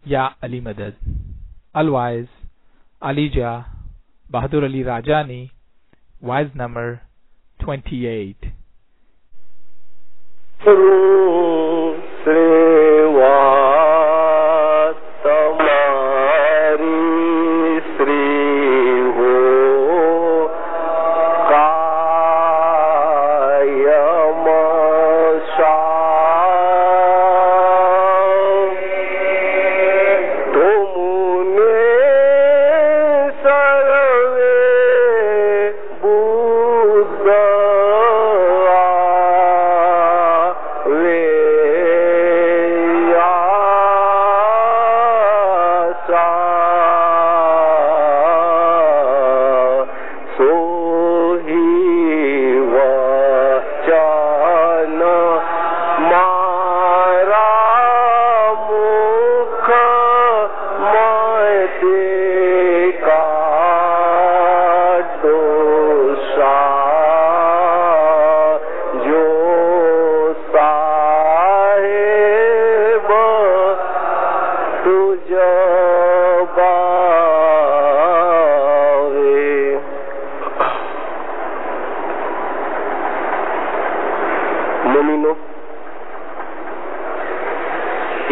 یا علی مدد. الوائز علی جا بہادر علی راجانی, وائز نمبر 28.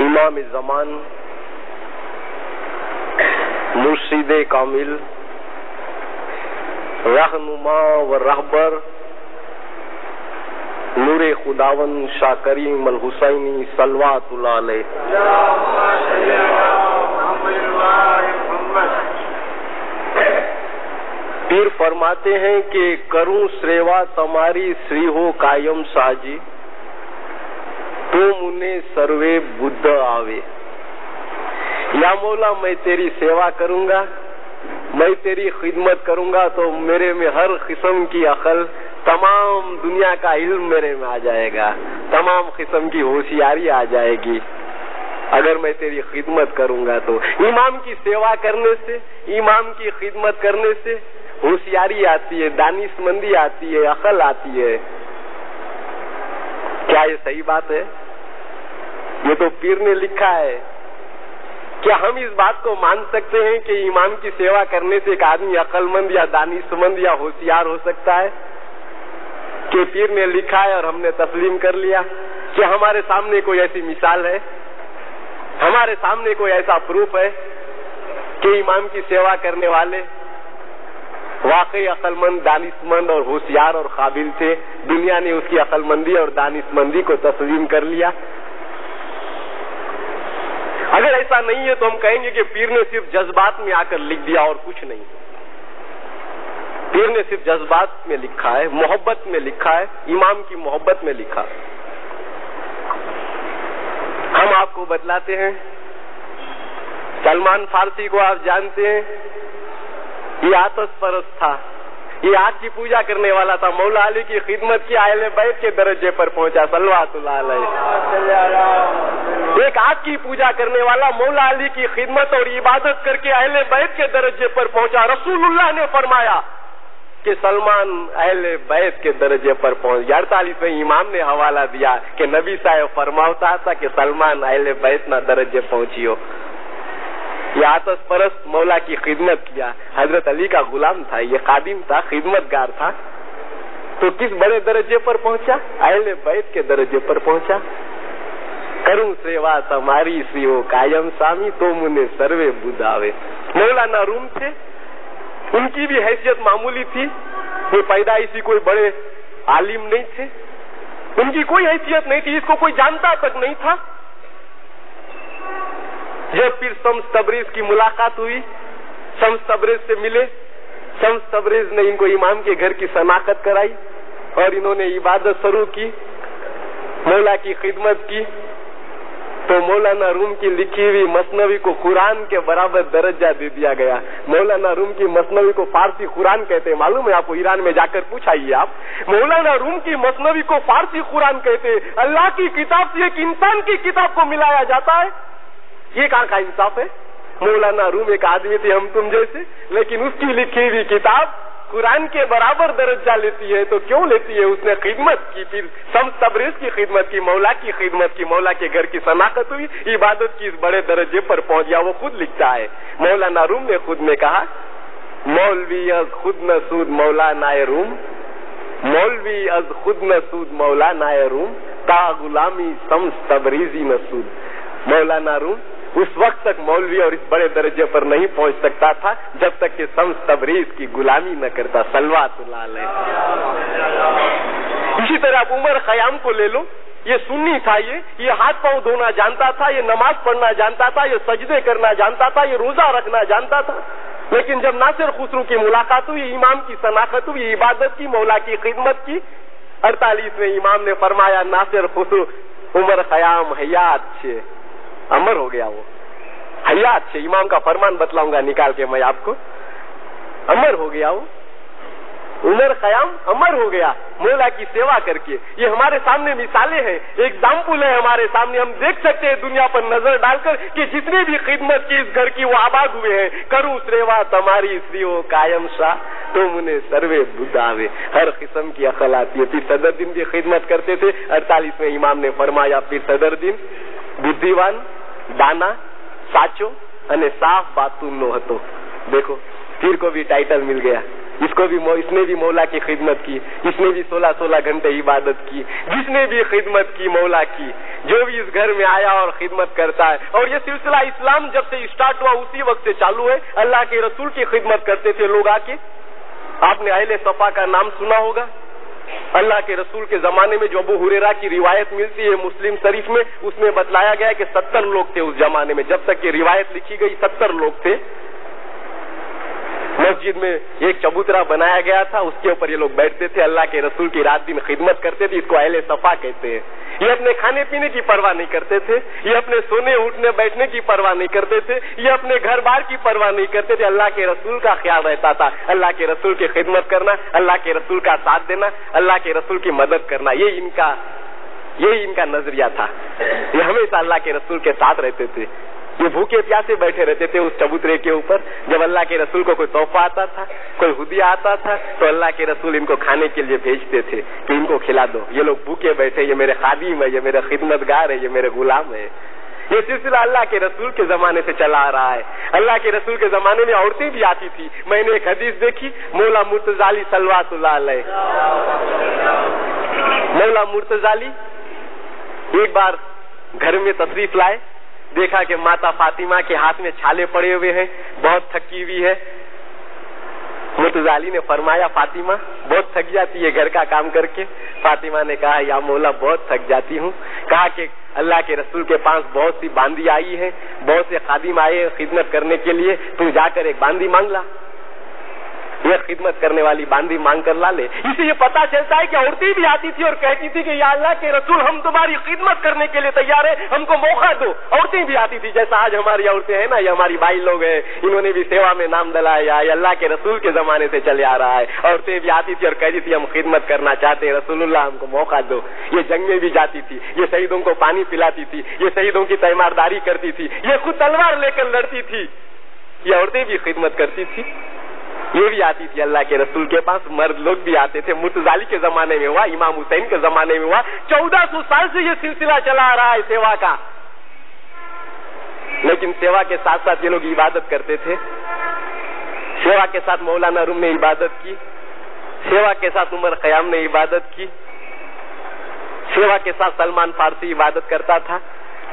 امام زمان مرشد کامل رہنما و رہبر نور خداون شاہ کریم الحسینی صلوات اللہ علیہ. پیر فرماتے ہیں کہ کروں سیوا تمہاری سری ہو قائم ساجی تم انہیں سروے بدھ آوے. یا مولا میں تیری سیوا کروں گا, میں تیری خدمت کروں گا تو میرے میں ہر قسم کی عقل, تمام دنیا کا علم میرے میں آ جائے گا, تمام قسم کی ہوشیاری آ جائے گی اگر میں تیری خدمت کروں گا. تو امام کی سیوا کرنے سے, امام کی خدمت کرنے سے ہوشیاری آتی ہے, دانش مندی آتی ہے, عقل آتی ہے. کیا یہ صحیح بات ہے؟ یہ تو پیر نے لکھا ہے. کیا ہم اس بات کو مان سکتے ہیں کہ امام کی سیوا کرنے سے ایک آدمی عقل مند یا دانش مند یا ہوشیار ہو سکتا ہے؟ کہ پیر نے لکھا ہے اور ہم نے تسلیم کر لیا؟ کہ ہمارے سامنے کوئی ایسی مثال ہے, ہمارے سامنے کوئی ایسا پروف ہے کہ امام کی سیوا کرنے والے واقعی عقل مند, دانش مند اور ہوشیار اور قابل تھے؟ دنیا نے اس کی عقل مندی اور دانش مندی کو تسلیم کر لیا. اگر ایسا نہیں ہے تو ہم کہیں گے کہ پیر نے صرف جذبات میں آ کر لکھ دیا اور کچھ نہیں. پیر نے صرف جذبات میں لکھا ہے, محبت میں لکھا ہے, امام کی محبت میں لکھا. ہم آپ کو بتلاتے ہیں, سلمان فارسی کو آپ جانتے ہیں, یہ آتش پرست تھا, یہ آگ کی پوجا کرنے والا تھا, مولا علی کی خدمت کی, اہل بیت کے درجے پر پہنچا صلوات اللہ علیہ. ایک آگ کی پوجا کرنے والا مولا علی کی خدمت اور عبادت کر کے اہل بیت کے درجے پر پہنچا. رسول اللہ نے فرمایا کہ سلمان اہل بیت کے درجے پر پہنچ گیا. 48ویں امام نے حوالہ دیا کہ نبی صاحب فرماتا تھا کہ سلمان اہل بیت نہ درجے پہنچی ہو. یہ آتش پرست مولا کی خدمت کیا, حضرت علی کا غلام تھا, یہ خادم تھا, خدمت گار تھا, تو کس بڑے درجے پر پہنچا؟ اہل بیت کے درجے پر پہنچا. کروں سیوا تمہاری سی ہو قائم سامی تم انہیں سروے بدھاوے. مولانا روم تھے, ان کی بھی حیثیت معمولی تھی, وہ پیدائشی کوئی بڑے عالم نہیں تھے, ان کی کوئی حیثیت نہیں تھی, اس کو کوئی جانتا تک نہیں تھا. جب پھر شمس تبریز کی ملاقات ہوئی, شمس تبریز سے ملے, شمس تبریز نے ان کو امام کے گھر کی شناخت کرائی اور انہوں نے عبادت شروع کی, مولا کی خدمت کی. تو مولانا روم کی لکھی ہوئی مثنوی کو قرآن کے برابر درجہ دے دیا گیا. مولانا روم کی مثنوی کو فارسی قرآن کہتے ہیں, معلوم ہے آپ کو, ایران میں جا کر پوچھائیے آپ. مولانا روم کی مثنوی کو فارسی قرآن کہتے ہیں. اللہ کی کتاب سے ایک انسان کی کتاب کو ملایا جاتا ہے, یہ کہاں کا انصاف ہے؟ مولانا روم ایک آدمی تھے ہم تم جیسے, لیکن اس کی لکھی ہوئی کتاب قرآن کے برابر درجہ لیتی ہے تو کیوں لیتی ہے؟ اس نے خدمت کی، پھر شمس تبریز کی خدمت کی، مولا کی خدمت کی، مولا کے گھر کی شناخت ہوئی، عبادت کی اس بڑے درجے پر پہنچ گیا. وہ خود لکھتا ہے، مولانا روم نے خود میں کہا، مولوی از خود نسود مولانا روم، مولوی از خود نسود مولانا روم، تا غلامی شمس تبریزی نسود. مولانا روم اس وقت تک مولوی اور اس بڑے درجے پر نہیں پہنچ سکتا تھا جب تک کہ شمس تبریز کی غلامی نہ کرتا. صلوات اللہ علیہ. اسی طرح اب عمر خیام کو لے لو، یہ سنی تھا، یہ ہاتھ پاؤں دھونا جانتا تھا، یہ نماز پڑھنا جانتا تھا، یہ سجدے کرنا جانتا تھا، یہ روزہ رکھنا جانتا تھا. لیکن جب ناصر خسرو کی ملاقات ہوئی، امام کی شناخت ہوئی، عبادت کی، مولا کی خدمت کی، 48 میں امام نے فرمایا ناصر خسرو عمر خیام حیات چھے. امر ہو گیا، وہ حیات چھے. امام کا فرمان بتلاؤں گا نکال کے میں آپ کو. امر ہو گیا وہ عمر خیام، امر ہو گیا مولا کی سیوا کر کے. یہ ہمارے سامنے مثالیں ہیں، ایگزامپل ہے ہمارے سامنے. ہم دیکھ سکتے ہیں دنیا پر نظر ڈال کر کہ جتنے بھی خدمت کی اس گھر کی وہ آباد ہوئے ہیں. کروں سریوا تمہاری سریو قائم شاہ تم انہیں سروے بدھاوے. ہر قسم کی عقل آتی ہے. پھر صدر دن کی خدمت کرتے تھے. 48 میں امام نے فرمایا پھر صدر دن بدھیوان دانا ساچو અને સાફ બાતુનો હતો. دیکھو پیر کو بھی ٹائٹل مل گیا. اس نے بھی مولا کی خدمت کی، اس نے بھی 16 گھنٹے عبادت کی. جس نے بھی خدمت کی مولا کی، جو بھی اس گھر میں آیا اور خدمت کرتا ہے. اور یہ سلسلہ اسلام جب سے اسٹارٹ ہوا اسی وقت سے چالو ہے. اللہ کے رسول کی خدمت کرتے تھے لوگ آ کے. آپ نے اہل صفا کا نام سنا ہوگا. اللہ کے رسول کے زمانے میں جو ابو ہریرہ کی روایت ملتی ہے مسلم شریف میں، اس میں بتلایا گیا کہ 70 لوگ تھے اس زمانے میں. جب تک یہ روایت لکھی گئی 70 لوگ تھے. مسجد میں ایک چبوترا بنایا گیا تھا، اس کے اوپر یہ لوگ بیٹھتے تھے، اللہ کے رسول کی رات دن خدمت کرتے تھے. اس کو اہل صفا کہتے ہیں. یہ اپنے کھانے پینے کی پرواہ نہیں کرتے تھے، یہ اپنے سونے اٹھنے بیٹھنے کی پرواہ نہیں کرتے تھے، یہ اپنے گھر بار کی پرواہ نہیں کرتے تھے. اللہ کے رسول کا خیال رہتا تھا. اللہ کے رسول کی خدمت کرنا، اللہ کے رسول کا ساتھ دینا، اللہ کے رسول کی مدد کرنا، یہی ان کا نظریہ تھا. یہ ہمیشہ اللہ کے رسول کے ساتھ رہتے تھے. یہ بھوکے پیاسے بیٹھے رہتے تھے اس چبوترے کے اوپر. جب اللہ کے رسول کو کوئی تحفہ آتا تھا، کوئی ہدیہ آتا تھا، تو اللہ کے رسول ان کو کھانے کے لیے بھیجتے تھے کہ ان کو کھلا دو. یہ لوگ بھوکے بیٹھے، یہ میرے خادم ہے، یہ میرے خدمت گار ہے، یہ میرے غلام ہے. یہ سلسلہ اللہ کے رسول کے زمانے سے چلا آ رہا ہے. اللہ کے رسول کے زمانے میں عورتیں بھی آتی تھی. میں نے ایک حدیث دیکھی، مولا مرتضی صلوات اللہ علیہ. مولا مرتضی ایک بار گھر میں تشریف لائے. دیکھا کہ ماتا فاطمہ کے ہاتھ میں چھالے پڑے ہوئے ہیں، بہت تھکی ہوئی ہے. مرتضی نے فرمایا فاطمہ بہت تھک جاتی ہے گھر کا کام کر کے. فاطمہ نے کہا یا مولا بہت تھک جاتی ہوں. کہا کہ اللہ کے رسول کے پاس بہت سی باندی آئی ہیں، بہت سے خادم آئے ہیں خدمت کرنے کے لیے، تو جا کر ایک باندی مانگ لا. یہ خدمت کرنے والی باندی مانگ کر لا لے. اسے یہ پتا چلتا ہے کہ عورتیں بھی آتی تھی اور کہتی تھی کہ یا اللہ کے رسول ہم تمہاری خدمت کرنے کے لیے تیار ہیں، ہم کو موقع دو. عورتیں بھی آتی تھی جیسا آج ہماری عورتیں ہیں نا، یہ ہماری بھائی لوگ ہیں، انہوں نے بھی سیوا میں نام دلایا. یہ اللہ کے رسول کے زمانے سے چلے آ رہا ہے. عورتیں بھی آتی تھی اور کہتی تھی ہم خدمت کرنا چاہتے ہیں، رسول اللہ ہم کو موقع دو. یہ جنگ میں بھی جاتی تھی، یہ شہیدوں کو پانی پلاتی تھی، یہ شہیدوں کی تیمارداری کرتی تھی، یہ خود تلوار لے کر لڑتی تھی. یہ عورتیں بھی خدمت کرتی تھی. یہ بھی آتی تھی اللہ کے رسول کے پاس. مرد لوگ بھی آتے تھے. مرتضی کے زمانے میں ہوا، امام حسین کے زمانے میں ہوا. 1400 سال سے یہ سلسلہ چلا آ رہا ہے سیوا کا. لیکن سیوا کے ساتھ ساتھ یہ لوگ عبادت کرتے تھے. سیوا کے ساتھ مولانا روم نے عبادت کی، سیوا کے ساتھ عمر خیام نے عبادت کی، سیوا کے ساتھ سلمان فارسی عبادت کرتا تھا.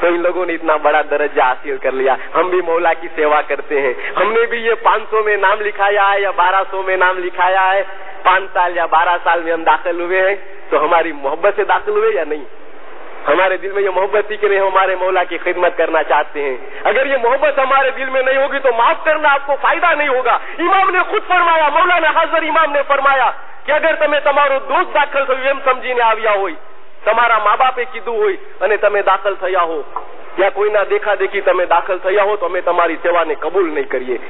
تو ان لوگوں نے اتنا بڑا درجہ حاصل کر لیا. ہم بھی مولا کی سیوا کرتے ہیں. ہم نے بھی یہ 500 میں نام لکھایا ہے یا 1200 میں نام لکھایا ہے. 5 سال یا 12 سال میں ہم داخل ہوئے ہیں تو ہماری محبت سے داخل ہوئے یا نہیں؟ ہمارے دل میں یہ محبت تھی کہ نہیں ہمارے مولا کی خدمت کرنا چاہتے ہیں. اگر یہ محبت ہمارے دل میں نہیں ہوگی تو معاف کرنا آپ کو فائدہ نہیں ہوگا. امام نے خود فرمایا، مولانا حاضر امام نے فرمایا کہ اگر تمہیں تمہارو دوست داخل થયું એમ સમજીને આવ્યા હોય, તમારા મા બાપે કીધું હોય અને તમે દાખલ થયા હો, یا કોઈના દેખા દેખી તમે દાખલ થયા હો તો અમે તમારી સેવાને કબૂલ નહીં કરીએ.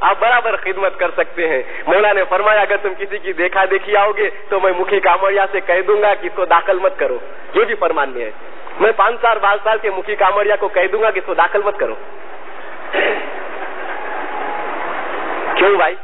آپ برابر خدمت کر سکتے ہیں. مولا نے فرمایا اگر تم کسی کی دیکھا دیکھی آؤ گے تو میں مکھی کامڑیا سے کہہ دوں گا کہ اس کو داخل مت کرو. یہ بھی فرمان میں ہے. میں 5 سال کے مکھی کامڑیا کو کہہ دوں گا کہ اس کو داخل مت کرو. کیوں بھائی؟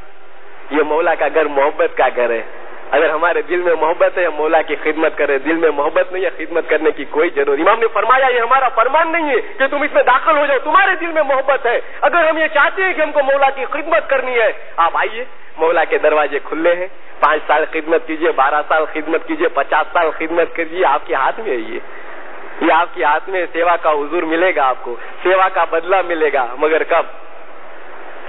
یہ مولا کا گھر محبت کا گھر ہے. اگر ہمارے دل میں محبت ہے مولا کی خدمت کرے, دل میں محبت نہیں ہے خدمت کرنے کی کوئی ضرورت. امام نے فرمایا یہ ہمارا فرمان نہیں ہے کہ تم اس میں داخل ہو جاؤ, تمہارے دل میں محبت ہے. اگر ہم یہ چاہتے ہیں کہ ہم کو مولا کی خدمت کرنی ہے, آپ آئیے, مولا کے دروازے کھلے ہیں. 5 سال خدمت کیجیے, 12 سال خدمت کیجیے, 50 سال خدمت کیجیے. آپ کے ہاتھ میں ہے یہ آپ کے ہاتھ میں. سیوا کا حضور ملے گا آپ کو, سیوا کا بدلہ ملے گا. مگر کب؟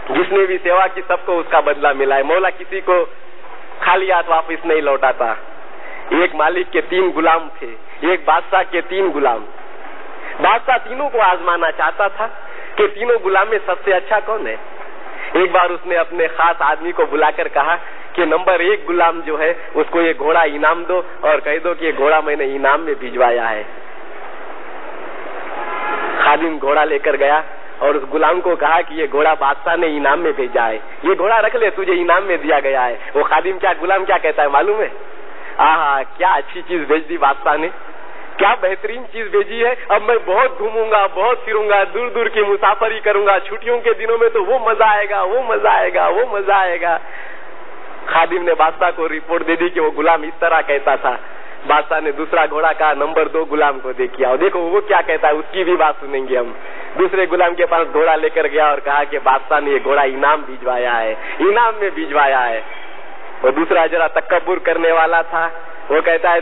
جس نے بھی سیوا کی سب کو اس کا بدلہ ملا ہے. مولا کسی کو خالی ہاتھ واپس نہیں لوٹاتا. ایک مالک کے 3 غلام تھے, ایک بادشاہ کے 3 غلام. بادشاہ تینوں کو آزمانا چاہتا تھا کہ تینوں غلام میں سب سے اچھا کون ہے. ایک بار اس نے اپنے خاص آدمی کو بلا کر کہا کہ نمبر 1 غلام جو ہے اس کو یہ گھوڑا انعام دو اور کہہ دو کہ یہ گھوڑا میں نے انعام میں بھجوایا ہے. خادم گھوڑا لے کر گیا اور اس غلام کو کہا کہ یہ گھوڑا بادشاہ نے انعام میں بھیجا ہے, یہ گھوڑا رکھ لے, تجھے انعام میں دیا گیا ہے. وہ خادم غلام کیا کہتا ہے معلوم ہے؟ کیا اچھی چیز بھیج دی بادشاہ نے, کیا بہترین چیز بھیجی ہے. اب میں بہت گھوموں گا, بہت پھروں گا, دور دور کی مسافری کروں گا. چھٹیوں کے دنوں میں تو وہ مزہ آئے گا, وہ مزہ آئے گا, وہ مزہ آئے گا. خادم نے بادشاہ کو رپورٹ دے دی کہ وہ غلام اس طرح کہتا تھا. بادشاہ نے دوسرا گھوڑا کہا نمبر 2 غلام کو دیکھا, اور دیکھو وہ کیا کہتا ہے, اس کی بھی بات سنیں گے ہم. دوسرے غلام کے پاس گھوڑا لے کر گیا اور کہا کہ بادشاہ نے یہ گھوڑا انعام بھجوایا ہے, انعام میں بھجوایا ہے. وہ دوسرا ذرا تکبر کرنے والا تھا, وہ کہتا ہے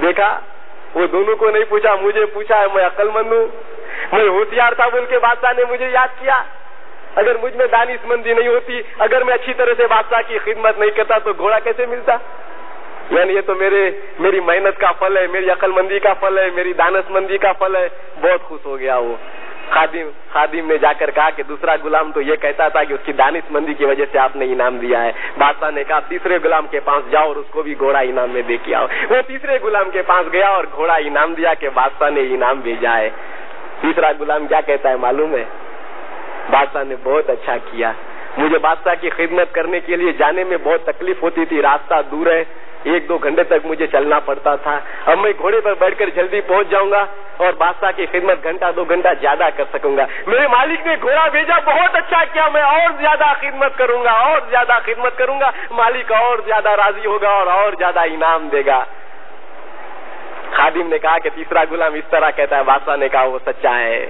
دیکھا وہ دونوں کو نہیں پوچھا, مجھے پوچھا ہے. میں عقل مند ہوں, میں ہوشیار تھا بول کے بادشاہ نے مجھے یاد کیا. اگر مجھ میں دانش مندی نہیں ہوتی, اگر میں اچھی طرح سے بادشاہ کی خدمت نہیں کرتا تو گھوڑا کیسے ملتا. یعنی یہ تو میری محنت کا پھل ہے, میری عقل مندی کا پھل ہے, میری دانش مندی کا پھل ہے. بہت خوش ہو گیا وہ. خادم نے جا کر کہا کہ دوسرا غلام تو یہ کہتا تھا کہ اس کی دانش مندی کی وجہ سے آپ نے انعام دیا ہے. بادشاہ نے کہا تیسرے غلام کے پاس جاؤ اور اس کو بھی گھوڑا انعام میں دے کے آؤ. وہ تیسرے غلام کے پاس گیا اور گھوڑا انعام دیا کہ بادشاہ نے انعام بھیجا ہے. تیسرا غلام کیا کہتا ہے معلوم ہے؟ بادشاہ نے بہت اچھا کیا. مجھے بادشاہ کی خدمت کرنے کے لیے جانے میں بہت تکلیف ہوتی تھی, راستہ دور ہے, 1-2 گھنٹے تک مجھے چلنا پڑتا تھا. اب میں گھوڑے پر بیٹھ کر جلدی پہنچ جاؤں گا اور بادشاہ کی خدمت 1-2 گھنٹہ زیادہ کر سکوں گا. میرے مالک نے گھوڑا بھیجا, بہت اچھا کیا, میں اور زیادہ خدمت کروں گا, اور زیادہ خدمت کروں گا. مالک اور زیادہ راضی ہوگا اور زیادہ انعام دے گا. خادم نے کہا کہ تیسرا غلام اس طرح کہتا ہے. بادشاہ نے کہا وہ سچا ہے,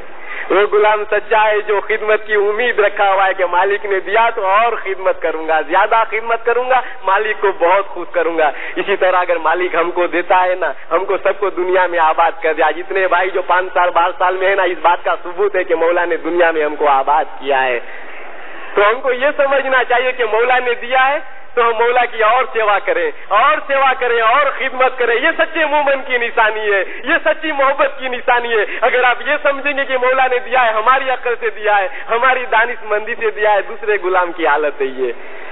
وہ غلام سچا ہے جو خدمت کی امید رکھا ہوا ہے کہ مالک نے دیا تو اور خدمت کروں گا, زیادہ خدمت کروں گا, مالک کو بہت خوش کروں گا. اسی طرح اگر مالک ہم کو دیتا ہے نا, ہم کو سب کو دنیا میں آباد کر دیا. جتنے بھائی جو 5 سال 12 سال میں ہے نا, اس بات کا ثبوت ہے کہ مولا نے دنیا میں ہم کو آباد کیا ہے. تو ہم کو یہ سمجھنا چاہیے کہ مولا نے دیا ہے تو ہم مولا کی اور سیوا کریں, اور سیوا کریں, اور خدمت کریں. یہ سچے مومن کی نشانی ہے, یہ سچی محبت کی نشانی ہے. اگر آپ یہ سمجھیں گے کہ مولا نے دیا ہے, ہماری عقل سے دیا ہے, ہماری دانش مندی سے دیا ہے, دوسرے غلام کی حالت ہے یہ.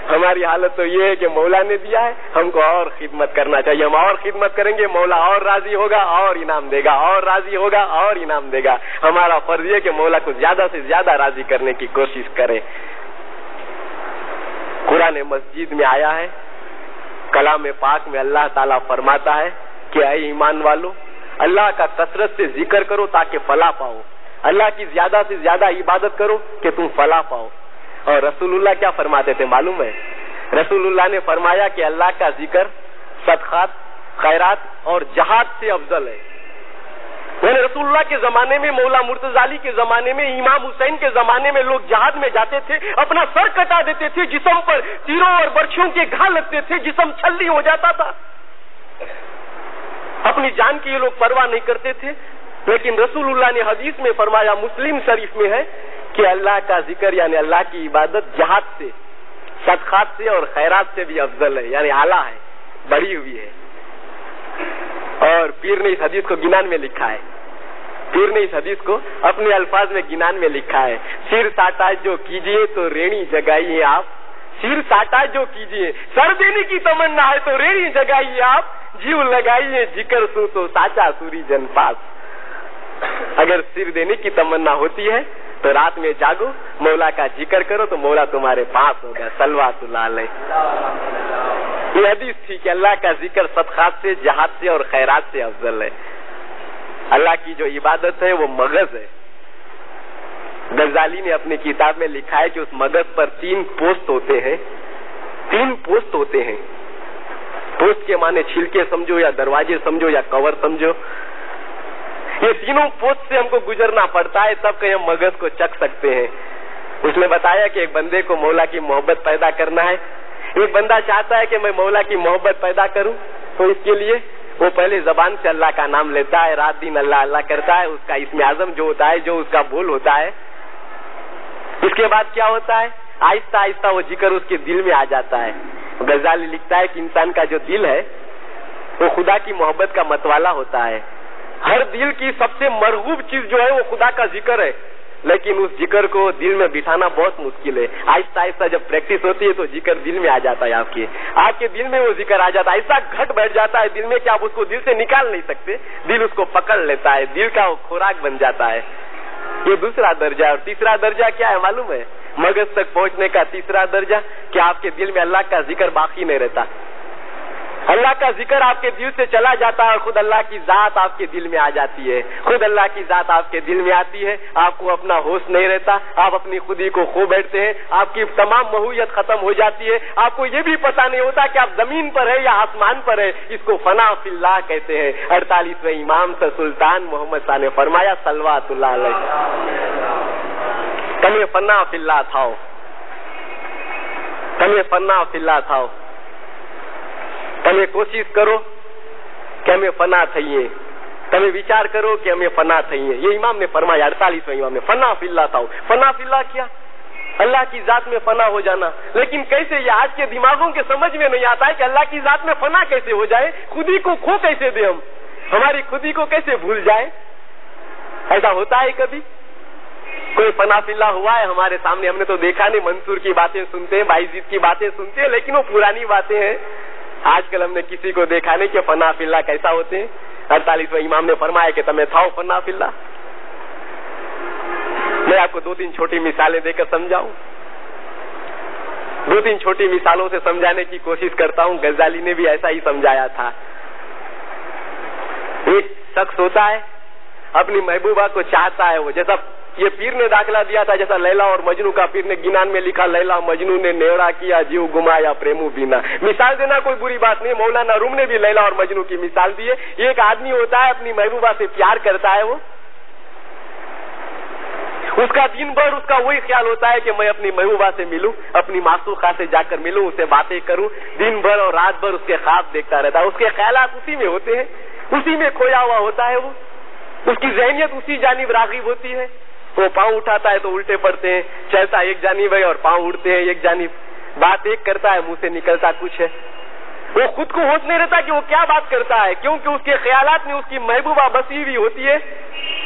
ہماری حالت تو یہ ہے کہ مولا نے دیا ہے, ہم کو اور خدمت کرنا چاہیے. ہم اور خدمت کریں گے, مولا اور راضی ہوگا, اور انعام دے گا, اور راضی ہوگا, اور انعام دے گا. ہمارا فرض یہ کہ مولا کو زیادہ سے زیادہ راضی کرنے کی کوشش کریں. قرآن مسجد میں آیا ہے, کلام پاک میں اللہ تعالیٰ فرماتا ہے کہ اے ایمان والو, اللہ کا کثرت سے ذکر کرو تاکہ فلاح پاؤ. اللہ کی زیادہ سے زیادہ عبادت کرو کہ تم فلاح پاؤ. اور رسول اللہ کیا فرماتے تھے معلوم ہے؟ رسول اللہ نے فرمایا کہ اللہ کا ذکر صدقات, خیرات اور جہاد سے افضل ہے. یعنی رسول اللہ کے زمانے میں, مولا مرتضی علی کے زمانے میں, امام حسین کے زمانے میں لوگ جہاد میں جاتے تھے, اپنا سر کٹا دیتے تھے, جسم پر تیروں اور برچھیوں کے گھا لگتے تھے, جسم چھلنی ہو جاتا تھا. اپنی جان کی یہ لوگ پرواہ نہیں کرتے تھے. لیکن رسول اللہ نے حدیث میں فرمایا, مسلم شریف میں ہے, کہ اللہ کا ذکر یعنی اللہ کی عبادت جہاد سے, صدقات سے اور خیرات سے بھی افضل ہے, یعنی اعلیٰ ہے, بڑھی ہوئی ہے. اور پیر نے اس حدیث کو گنان میں لکھا ہے, پیر نے اس حدیث کو اپنے الفاظ میں گنان میں لکھا ہے. سر ساٹا جو کیجیے تو ریڑھی جگائیے آپ, سر ساٹا جو کیجیے, سر دینے کی تمنا ہے تو ریڑھی جگائیے آپ, جیو لگائیے جکر سو تو ساچا سوری جن پاس. اگر سر دینے کی تمنا ہوتی ہے تو رات میں جاگو, مولا کا ذکر کرو تو مولا تمہارے پاس ہوگا. صلوات اللہ علیہ. یہ حدیث تھی کہ اللہ کا ذکر صدقات سے, جہاد سے اور خیرات سے افضل ہے. اللہ کی جو عبادت ہے وہ مغز ہے. غزالی نے اپنی کتاب میں لکھا ہے کہ اس مغز پر 3 پوست ہوتے ہیں. 3 پوست ہوتے ہیں. پوست کے معنی چھلکے سمجھو یا دروازے سمجھو یا کور سمجھو. یہ تینوں پوست سے ہم کو گزرنا پڑتا ہے تب کہ ہم مغز کو چکھ سکتے ہیں. اس نے بتایا کہ ایک بندے کو مولا کی محبت پیدا کرنا ہے. ایک بندہ چاہتا ہے کہ میں مولا کی محبت پیدا کروں, تو اس کے لیے وہ پہلے زبان سے اللہ کا نام لیتا ہے, رات دن اللہ اللہ کرتا ہے. اس کا اسم اعظم جو ہوتا ہے, جو اس کا بول ہوتا ہے, اس کے بعد کیا ہوتا ہے, آہستہ آہستہ وہ ذکر اس کے دل میں آ جاتا ہے. غزالی لکھتا ہے کہ انسان کا جو دل ہے وہ خدا کی محبت کا متوالا ہوتا ہے. ہر دل کی سب سے مرغوب چیز جو ہے وہ خدا کا ذکر ہے, لیکن اس ذکر کو دل میں بٹھانا بہت مشکل ہے. آہستہ آہستہ جب پریکٹس ہوتی ہے تو ذکر دل میں آ جاتا ہے. آپ کے دل میں وہ ذکر آ جاتا ہے, ایسا گھٹ بیٹھ جاتا ہے دل میں کہ آپ اس کو دل سے نکال نہیں سکتے. دل اس کو پکڑ لیتا ہے, دل کا وہ خوراک بن جاتا ہے. یہ دوسرا درجہ ہے. اور تیسرا درجہ کیا ہے معلوم ہے؟ مغز تک پہنچنے کا تیسرا درجہ کہ آپ کے دل میں اللہ کا ذکر باقی نہیں رہتا. اللہ کا ذکر آپ کے دل سے چلا جاتا ہے اور خود اللہ کی ذات آپ کے دل میں آ جاتی ہے. خود اللہ کی ذات آپ کے دل میں آتی ہے. آپ کو اپنا ہوش نہیں رہتا, آپ اپنی خودی کو کھو بیٹھتے ہیں. آپ کی تمام مہویت ختم ہو جاتی ہے. آپ کو یہ بھی پتہ نہیں ہوتا کہ آپ زمین پر ہے یا آسمان پر ہے. اس کو فنا فی اللہ کہتے ہیں. 48ویں امام سے سلطان محمد شاہ نے فرمایا صلوات اللہ علیہ, تمہیں فنا فی اللہ تھاؤ, تمہیں فنا فی اللہ تھاؤ. તમે કોશિશ કરો کہ ہمیں فنا થઈએ, તમે વિચાર કરો کہ ہمیں فنا થઈએ. یہ امام نے فرمایا 48ویں امام نے, فنا فی اللہ تھاؤ. فنا فی اللہ کیا؟ اللہ کی ذات میں فنا ہو جانا. لیکن کیسے, یہ آج کے دماغوں کے سمجھ میں نہیں آتا ہے کہ اللہ کی ذات میں فنا کیسے ہو جائے, خودی کو کھو کیسے دے, ہم ہماری خودی کو کیسے بھول جائے. ایسا ہوتا ہے کبھی؟ کوئی فنا فی اللہ ہوا ہے ہمارے سامنے؟ ہم نے تو دیکھا نہیں. منصور کی باتیں سنتے ہیں, بائیزید کی باتیں سنتے ہیں, لیکن وہ پرانی باتیں ہیں. آج کل ہم نے کسی کو دیکھا نہیں کہ فنا فی اللہ کیسا ہوتے ہیں. 48ویں امام نے فرمایا کہ تمہیں تھاؤ فنا فی اللہ. میں آپ کو 2-3 چھوٹی مثالیں دے کر سمجھاؤں. 2-3 چھوٹی مثالوں سے سمجھانے کی کوشش کرتا ہوں. غزالی نے بھی ایسا ہی سمجھایا تھا. ایک شخص ہوتا ہے, اپنی محبوبہ کو چاہتا ہے, وہ جیسا یہ پیر نے داخلہ دیا تھا, جیسا لیلا اور مجنو کا پیر نے گنان میں لکھا, لیلا مجنو نے نیڑا کیا جیو گمایا پریمو بینا. مثال دینا کوئی بری بات نہیں. مولانا روم نے بھی لیلا اور مجنو کی مثال دی ہے. ایک آدمی ہوتا ہے, اپنی محبوبہ سے پیار کرتا ہے, وہ اس کا دن بھر اس کا وہی خیال ہوتا ہے کہ میں اپنی محبوبہ سے ملوں, اپنی معشوقہ سے جا کر ملوں, اسے باتیں کروں. دن بھر اور رات بھر اس کے خواب دیکھتا رہتا ہے. اس کے خیالات اسی میں ہوتے ہیں, اسی میں کھویا ہوا ہوتا ہے. وہ اس کی ذہنیت اسی جانب راغب ہوتی ہے. وہ پاؤں اٹھاتا ہے تو الٹے پڑتے ہیں, چلتا ایک جانب ہے اور پاؤں اڑتے ہیں ایک جانب. بات ایک کرتا ہے, منہ سے نکلتا کچھ ہے. وہ خود کو ہوش نہیں رہتا کہ وہ کیا بات کرتا ہے, کیونکہ اس کے خیالات میں اس کی محبوبہ بسی ہوئی ہوتی ہے.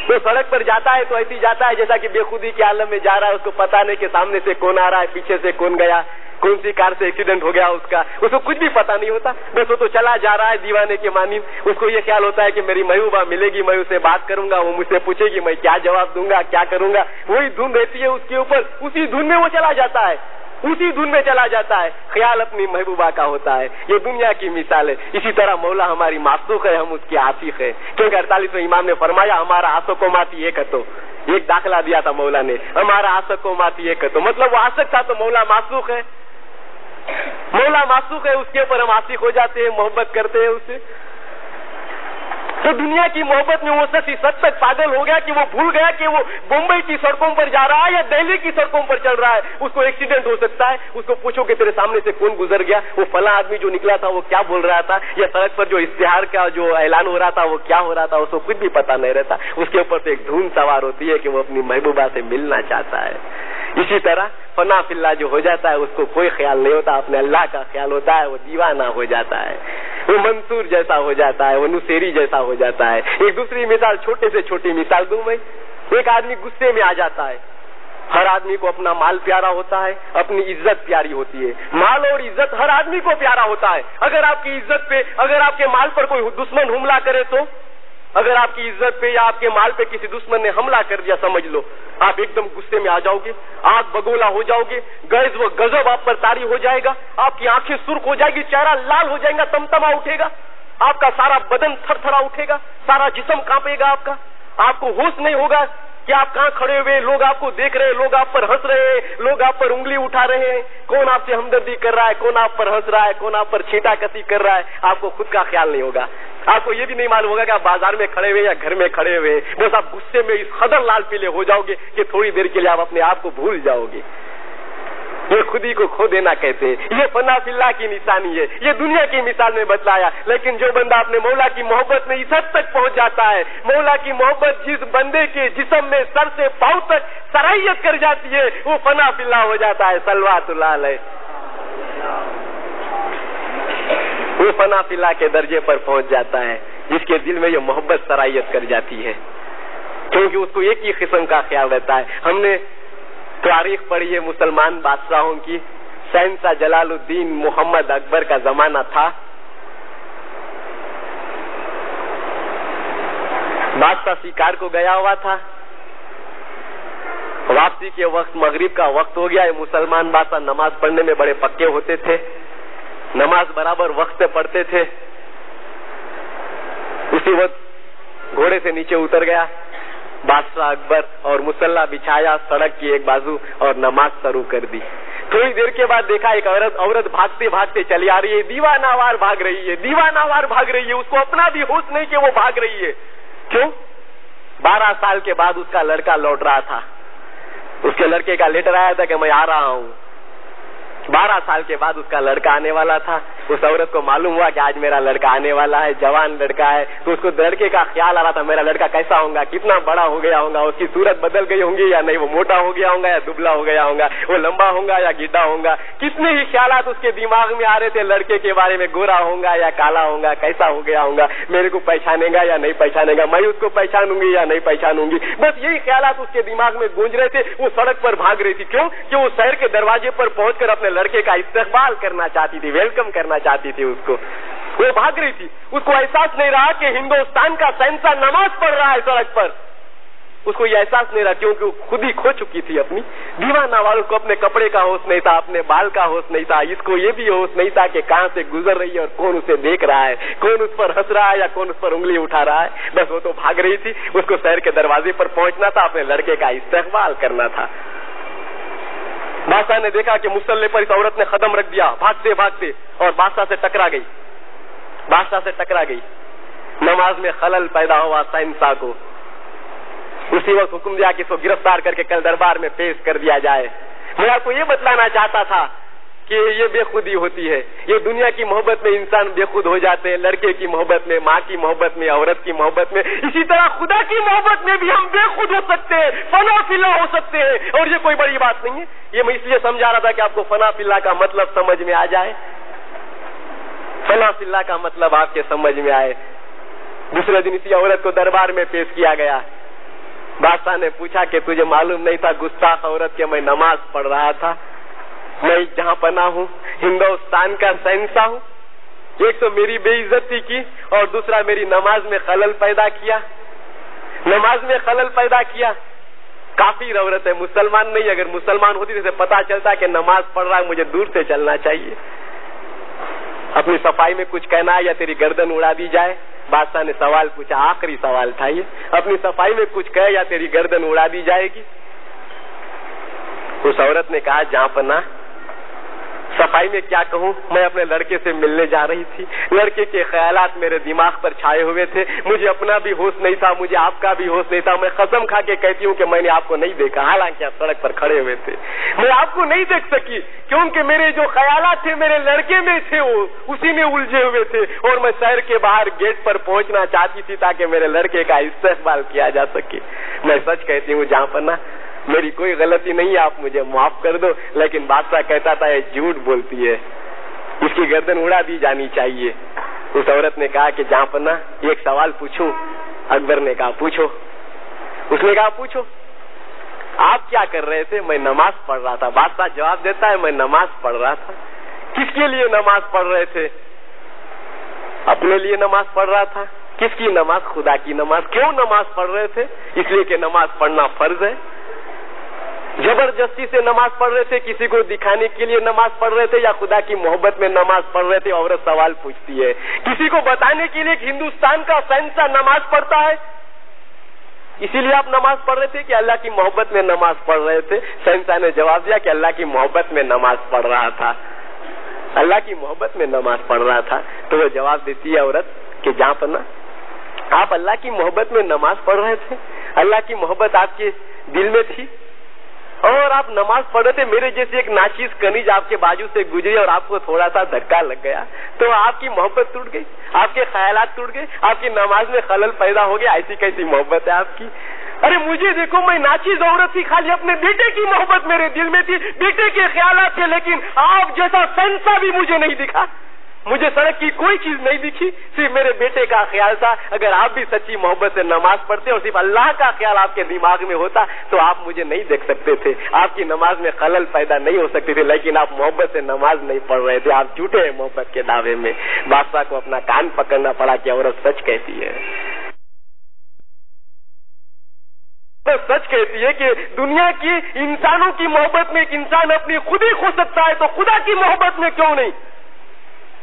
وہ سڑک پر جاتا ہے تو ایسی جاتا ہے جیسا کہ بے خودی کے عالم میں جا رہا ہے. اس کو پتا نہیں کہ سامنے سے کون آ رہا ہے, پیچھے سے کون گیا, کون سی کار سے ایکسیڈنٹ ہو گیا اس کا. اس کو کچھ بھی پتا نہیں ہوتا, بس وہ تو چلا جا رہا ہے دیوانے کے مانند. اس کو یہ خیال ہوتا ہے کہ میری محبوبہ ملے گی, میں اسے بات کروں گا, وہ مجھ سے پوچھے گی, میں کیا جواب دوں گا, کیا کروں گا. وہی دھن رہتی ہے اس کے اوپر, اسی دھن میں وہ چلا جاتا ہے, اسی دھن میں چلا جاتا ہے. خیال اپنی محبوبہ کا ہوتا ہے. یہ دنیا کی مثال ہے. اسی طرح مولا ہماری معشوق ہے, ہم اس کے عاشق ہیں. کیونکہ 48ویں امام نے فرمایا ہمارا عاشق و ماتی ایک تو. ایک داخلہ دیا تھا مولا نے, ہمارا عاشق و ماتی ایک تو, مطلب وہ عاشق تھا تو مولا معشوق ہے. مولا معشوق ہے, اس کے اوپر ہم عاشق ہو جاتے ہیں, محبت کرتے ہیں اسے. تو دنیا کی محبت میں وہ شخص اس حد تک پاگل ہو گیا کہ وہ بھول گیا کہ وہ بمبئی کی سڑکوں پر جا رہا ہے یا دہلی کی سڑکوں پر چل رہا ہے. اس کو ایکسیڈنٹ ہو سکتا ہے. اس کو پوچھو کہ تیرے سامنے سے کون گزر گیا, وہ فلاں آدمی جو نکلا تھا وہ کیا بول رہا تھا, یا سڑک پر جو اشتہار کا جو اعلان ہو رہا تھا وہ کیا ہو رہا تھا, اس کو کچھ بھی پتا نہیں رہتا. اس کے اوپر تو ایک دھن سوار ہوتی ہے کہ وہ اپنی محبوبہ سے ملنا چاہتا ہے. اسی طرح فنا فی اللہ جو ہو جاتا ہے اس کو کوئی خیال نہیں ہوتا, اپنے اللہ کا خیال ہوتا ہے. وہ دیوانہ ہو جاتا ہے, وہ منصور جیسا ہو جاتا ہے, وہ نصیری جیسا ہو جاتا ہے. ایک دوسری مثال, چھوٹے سے چھوٹی مثال دوں میں. ایک آدمی غصے میں آ جاتا ہے. ہر آدمی کو اپنا مال پیارا ہوتا ہے, اپنی عزت پیاری ہوتی ہے. مال اور عزت ہر آدمی کو پیارا ہوتا ہے. اگر آپ کی عزت پہ, اگر آپ کے مال پر کوئی دشمن حملہ کرے تو اگر آپ کی عزت پہ یا آپ کے مال پہ کسی دشمن نے حملہ کر دیا، سمجھ لو آپ ایک دم غصے میں آ جاؤ گے، آگ بگولا ہو جاؤ گے، غیظ و غضب آپ پر طاری ہو جائے گا، آپ کی آنکھیں سرخ ہو جائے گی، چہرہ لال ہو جائے گا، تمتما اٹھے گا، آپ کا سارا بدن تھر تھرا اٹھے گا، سارا جسم کانپے گا آپ کو ہوش نہیں ہوگا کہ آپ کہاں کھڑے ہوئے، لوگ آپ کو دیکھ رہے ہیں، لوگ آپ پر ہنس رہے ہیں، لوگ آپ پر انگلی اٹھا رہے ہیں، کون آپ سے ہمدردی کر رہا ہے، کون آپ پر ہنس رہا ہے، کون آپ پر چھینٹا کسی کر رہا ہے، آپ کو خود کا خیال نہیں ہوگا، آپ کو یہ بھی نہیں معلوم ہوگا کہ آپ بازار میں کھڑے ہوئے یا گھر میں کھڑے ہوئے، بس آپ غصے میں اس قدر لال پیلے ہو جاؤ گے کہ تھوڑی دیر کے لیے آپ اپنے آپ کو بھول جاؤ گے۔ یہ خودی کو کھو دینا کہتے ہیں، یہ فنا فی اللہ کی نشانی ہے، یہ دنیا کی مثال میں بتلایا۔ لیکن جو بندہ اپنے مولا کی محبت میں اس حد تک پہنچ جاتا ہے، مولا کی محبت جس بندے کے جسم میں سر سے پاؤں تک سرائیت کر جاتی ہے، وہ فنا فی اللہ ہو جاتا ہے، صلوات اللہ علیہ۔ وہ فنا فی اللہ کے درجے پر پہنچ جاتا ہے جس کے دل میں یہ محبت سرائیت کر جاتی ہے، کیونکہ اس کو ایک ہی قسم کا خیال رہتا ہے۔ ہم نے تاریخ پڑھی ہے مسلمان بادشاہوں کی، شہنشاہ جلال الدین محمد اکبر کا زمانہ تھا، بادشاہ شکار کو گیا ہوا تھا، واپسی کے وقت مغرب کا وقت ہو گیا ہے۔ مسلمان بادشاہ نماز پڑھنے میں بڑے پکے ہوتے تھے، نماز برابر وقت پہ پڑھتے تھے۔ اسی وقت گھوڑے سے نیچے اتر گیا بادشاہ اکبر اور مصلی بچھایا سڑک کی ایک بازو اور نماز شروع کر دی۔ تھوڑی دیر کے بعد دیکھا ایک عورت بھاگتے بھاگتے چلی آ رہی ہے، دیوانہ وار بھاگ رہی ہے، دیوانہ وار بھاگ رہی ہے، اس کو اپنا بھی ہوش نہیں کہ وہ بھاگ رہی ہے۔ کیوں؟ 12 سال کے بعد اس کا لڑکا لوٹ رہا تھا، اس کے لڑکے کا لیٹر آیا تھا کہ میں آ رہا ہوں۔ 12 سال کے بعد اس کا لڑکا آنے والا تھا۔ اس عورت کو معلوم ہوا کہ آج میرا لڑکا آنے والا ہے، جوان لڑکا ہے، تو اس کو لڑکے کا خیال آ رہا تھا میرا لڑکا کیسا ہوگا، کتنا بڑا ہو گیا ہوگا، اس کی صورت بدل گئی ہوں گی یا نہیں، وہ موٹا ہو گیا ہوگا یا دبلا ہو گیا ہوگا، وہ لمبا ہوگا یا گڈھا ہوگا۔ کتنے ہی خیالات اس کے دماغ میں آ رہے تھے لڑکے کے بارے میں، گورا ہوگا یا کالا ہوگا، کیسا ہو گیا ہوگا، میرے کو پہچانے گا یا نہیں پہچانے گا، میں اس کو پہچانوں گی یا نہیں پہچانوں گی۔ بس یہی خیالات اس کے دماغ میں گونج رہے تھے۔ وہ سڑک پر بھاگ رہی تھی، کیوں کہ وہ شہر کے دروازے پر پہنچ کر اپنے لڑکے کا استقبال کرنا چاہتی تھی، ویلکم کرنا چاہتی تھی اس کو۔ وہ بھاگ رہی تھی، اس کو احساس نہیں رہا کہ ہندوستان کا شہنشاہ نماز پڑھ رہا ہے سڑک پر، اس کو یہ احساس نہیں رہا کیونکہ وہ خود ہی کھو چکی تھی اپنی دیوانہ وار۔ اس کو اپنے کپڑے کا ہوش نہیں تھا، اپنے بال کا ہوش نہیں تھا، اس کو یہ بھی ہوش نہیں تھا کہ کہاں سے گزر رہی ہے اور کون اسے دیکھ رہا ہے، کون اس پر ہنس رہا ہے یا کون اس پر انگلی اٹھا رہا ہے۔ بس وہ تو بھاگ رہی تھی، اس کو شہر کے دروازے پر پہنچنا تھا، اپنے لڑکے کا استقبال کرنا تھا۔ بادشاہ نے دیکھا کہ مسلح پر اس عورت نے قدم رکھ دیا بھاگتے بھاگتے، اور بادشاہ سے ٹکرا گئی۔ نماز میں خلل پیدا ہوا شہنشاہ کو۔ اسی وقت حکم دیا کہ اس کو گرفتار کر کے کل دربار میں پیش کر دیا جائے۔ میں آپ کو یہ بتلانا چاہتا تھا کہ یہ بے خودی ہوتی ہے، یہ دنیا کی محبت میں انسان بے خود ہو جاتے ہیں، لڑکے کی محبت میں، ماں کی محبت میں، عورت کی محبت میں، اسی طرح خدا کی محبت میں بھی ہم بے خود ہو سکتے ہیں، فنا فی اللہ ہو سکتے ہیں، اور یہ کوئی بڑی بات نہیں ہے۔ یہ میں اس لیے سمجھا رہا تھا کہ آپ کو فنا فی اللہ کا مطلب سمجھ میں آ جائے، فنا فی اللہ کا مطلب آپ کے سمجھ میں آئے۔ دوسرے دن اسی عورت کو دربار میں پیش کیا گیا۔ بادشاہ نے پوچھا کہ تجھے معلوم نہیں تھا گستاخ عورت کہ میں نماز پڑھ رہا تھا، میں جہاں پناہ ہوں، ہندوستان کا شہنشاہ ہوں، ایک تو میری بے عزتی کی اور دوسرا میری نماز میں خلل پیدا کیا۔ کافر عورت ہے، مسلمان نہیں، اگر مسلمان ہوتی تو اسے پتا چلتا کہ نماز پڑھ رہا ہے، مجھے دور سے چلنا چاہیے، اپنی صفائی میں کچھ کہنا ہے یا تیری گردن اڑا دی جائے۔ بادشاہ نے سوال پوچھا، آخری سوال تھا یہ، اپنی صفائی میں کچھ کہے یا تیری گردن اڑا دی جائے گی۔ اس عورت نے کہا، جہاں پناہ صفائی میں کیا کہوں، میں اپنے لڑکے سے ملنے جا رہی تھی، لڑکے کے خیالات میرے دماغ پر چھائے ہوئے تھے، مجھے اپنا بھی ہوش نہیں تھا، مجھے آپ کا بھی ہوش نہیں تھا، میں قسم کھا کے کہتی ہوں کہ میں نے آپ کو نہیں دیکھا، حالانکہ آپ سڑک پر کھڑے ہوئے تھے، میں آپ کو نہیں دیکھ سکی کیونکہ میرے جو خیالات تھے میرے لڑکے میں تھے، وہ اسی میں الجھے ہوئے تھے، اور میں شہر کے باہر گیٹ پر پہنچنا چاہتی تھی تاکہ میرے لڑکے کا استقبال کیا جا سکے۔ میں سچ کہتی ہوں جہاں پناہ میری کوئی غلطی نہیں ہے، آپ مجھے معاف کر دو، لیکن بادشاہ کہتا تھا یہ جھوٹ بولتی ہے، اس کی گردن اڑا دی جانی چاہیے۔ اس عورت نے کہا کہ جہاں پناہ ایک سوال پوچھوں؟ اکبر نے کہا پوچھو۔ اس نے کہا پوچھو، آپ کیا کر رہے تھے؟ میں نماز پڑھ رہا تھا۔ بادشاہ جواب دیتا ہے میں نماز پڑھ رہا تھا۔ کس کے لیے نماز پڑھ رہے تھے؟ اپنے لیے نماز پڑھ رہا تھا کس کی نماز؟ خدا کی نماز. کیوں نماز پڑھ رہے تھے؟ اس لیے کہ نماز پڑھنا فرض ہے. زبردستی سے نماز پڑھ رہے تھے, کسی کو دکھانے کے لیے نماز پڑھ رہے تھے, یا خدا کی محبت میں نماز پڑھ رہے تھے؟ عورت سوال پوچھتی ہے. کسی کو بتانے کے لیے کہ ہندوستان کا شہنشاہ نماز پڑھتا ہے, اسی لیے آپ نماز پڑھ رہے تھے کہ اللہ کی محبت میں نماز پڑھ رہے تھے؟ شہنشاہ نے جواب دیا کہ اللہ کی محبت میں نماز پڑھ رہا تھا, اللہ کی محبت میں نماز پڑھ رہا تھا. تو وہ جواب دیتی ہے عورت کہ جہاں پر نا آپ اللہ کی محبت میں نماز پڑھ رہے تھے, اللہ کی محبت آپ کے دل میں تھی, اور آپ نماز پڑھ رہے تھے, میرے جیسی ایک ناچیز کنیز آپ کے بازو سے گزری اور آپ کو تھوڑا سا دھکا لگ گیا تو آپ کی محبت ٹوٹ گئی, آپ کے خیالات ٹوٹ گئے, آپ کی نماز میں خلل پیدا ہو گیا. ایسی کیسی محبت ہے آپ کی؟ ارے مجھے دیکھو, میں ناچیز عورت تھی, خالی اپنے بیٹے کی محبت میرے دل میں تھی, بیٹے کے خیالات تھے, لیکن آپ جیسا شہنشاہ بھی مجھے نہیں دکھا, مجھے سڑک کی کوئی چیز نہیں دکھی, صرف میرے بیٹے کا خیال تھا. اگر آپ بھی سچی محبت سے نماز پڑھتے اور صرف اللہ کا خیال آپ کے دماغ میں ہوتا تو آپ مجھے نہیں دیکھ سکتے تھے, آپ کی نماز میں خلل پیدا نہیں ہو سکتی تھی. لیکن آپ محبت سے نماز نہیں پڑھ رہے تھے, آپ جھوٹے ہیں محبت کے دعوے میں. بادشاہ کو اپنا کان پکڑنا پڑا کہ عورت سچ کہتی ہے, سچ کہتی ہے کہ دنیا کی انسانوں کی محبت میں ایک انسان اپنی خود ہی کھو سکتا ہے, تو خدا کی محبت میں کیوں نہیں؟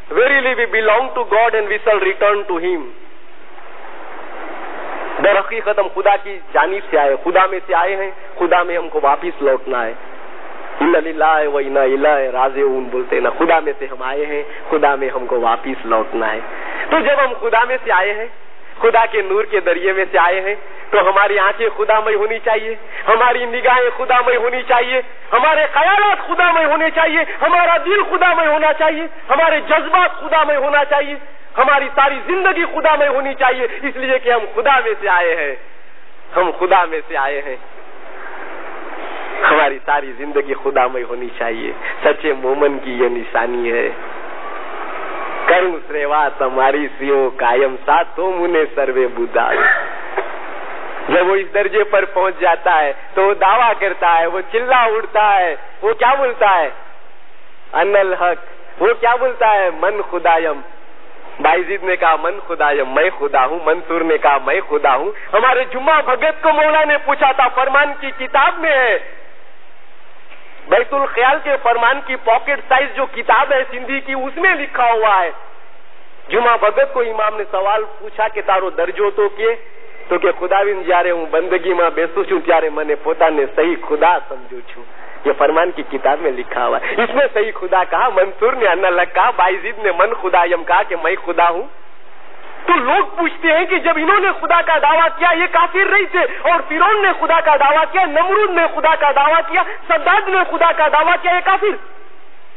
Verily we belong to God and we shall return to Him. در حقیقت ہم خدا کی جانب سے آئے, خدا میں سے آئے ہیں, خدا میں ہم کو واپس لوٹنا ہے. اِنَّ لِلَّهِ وَإِنَّا إِلَيْهِ رَاجِعُونَ بولتے ہیں نا, خدا میں سے ہم آئے ہیں, خدا میں ہم کو واپس لوٹنا ہے. تو جب ہم خدا میں سے آئے ہیں, خدا کے نور کے ذریعے میں سے آئے ہیں, تو ہماری آنکھیں خدا مئی ہونی چاہیے, ہماری نگاہیں خدا مئی ہونی چاہیے, ہمارے خیالات خدا مئی ہونے چاہیے, ہمارا دل خدا مئی ہونا چاہیے, ہمارے جذبات خدا مئی ہونا چاہیے, ہماری ساری زندگی خدا مئی ہونی چاہیے. اس لیے کہ ہم خدا میں سے آئے ہیں, ہم خدا میں سے آئے ہیں, ہماری ساری زندگی خدا مئی ہونی چاہیے. سچے مومن کی یہ نشانی ہے. کرم سریوا تمہاری سیو قائم ساتھ تو منے سروے بدا. جب وہ اس درجے پر پہنچ جاتا ہے تو وہ دعویٰ کرتا ہے, وہ چلا اڑتا ہے, وہ کیا بولتا ہے؟ ان الحق. وہ کیا بولتا ہے؟ من خدایم. بائزید نے کہا من خدایم, میں خدا ہوں. منصور نے کہا میں خدا ہوں. ہمارے جمعہ بھگت کو مولا نے پوچھا تھا, فرمان کی کتاب میں ہے, بیت الخیال کے فرمان کی پاکٹ سائز جو کتاب ہے سندھی کی, اس میں لکھا ہوا ہے. جمعہ بھگت کو امام نے سوال پوچھا کہ تارو درجو تو کہ تو کہ خدا بن جا رہے ہوں بندگی میں بیسو چھوں تیارے منے پوتا نے صحیح خدا سمجھو چھوں. یہ فرمان کی کتاب میں لکھا ہوا ہے. اس میں صحیح خدا کہا, منصور نے ان الگ کہا, بائزید نے من خدایم کہا کہ میں خدا ہوں. تو لوگ پوچھتے ہیں کہ جب انہوں نے خدا کا دعویٰ کیا یہ کافر نہیں تھے, اور فرعون نے خدا کا دعویٰ کیا, نمرود نے خدا کا دعویٰ کیا, صداد نے خدا کا دعویٰ کیا, یہ کافر؟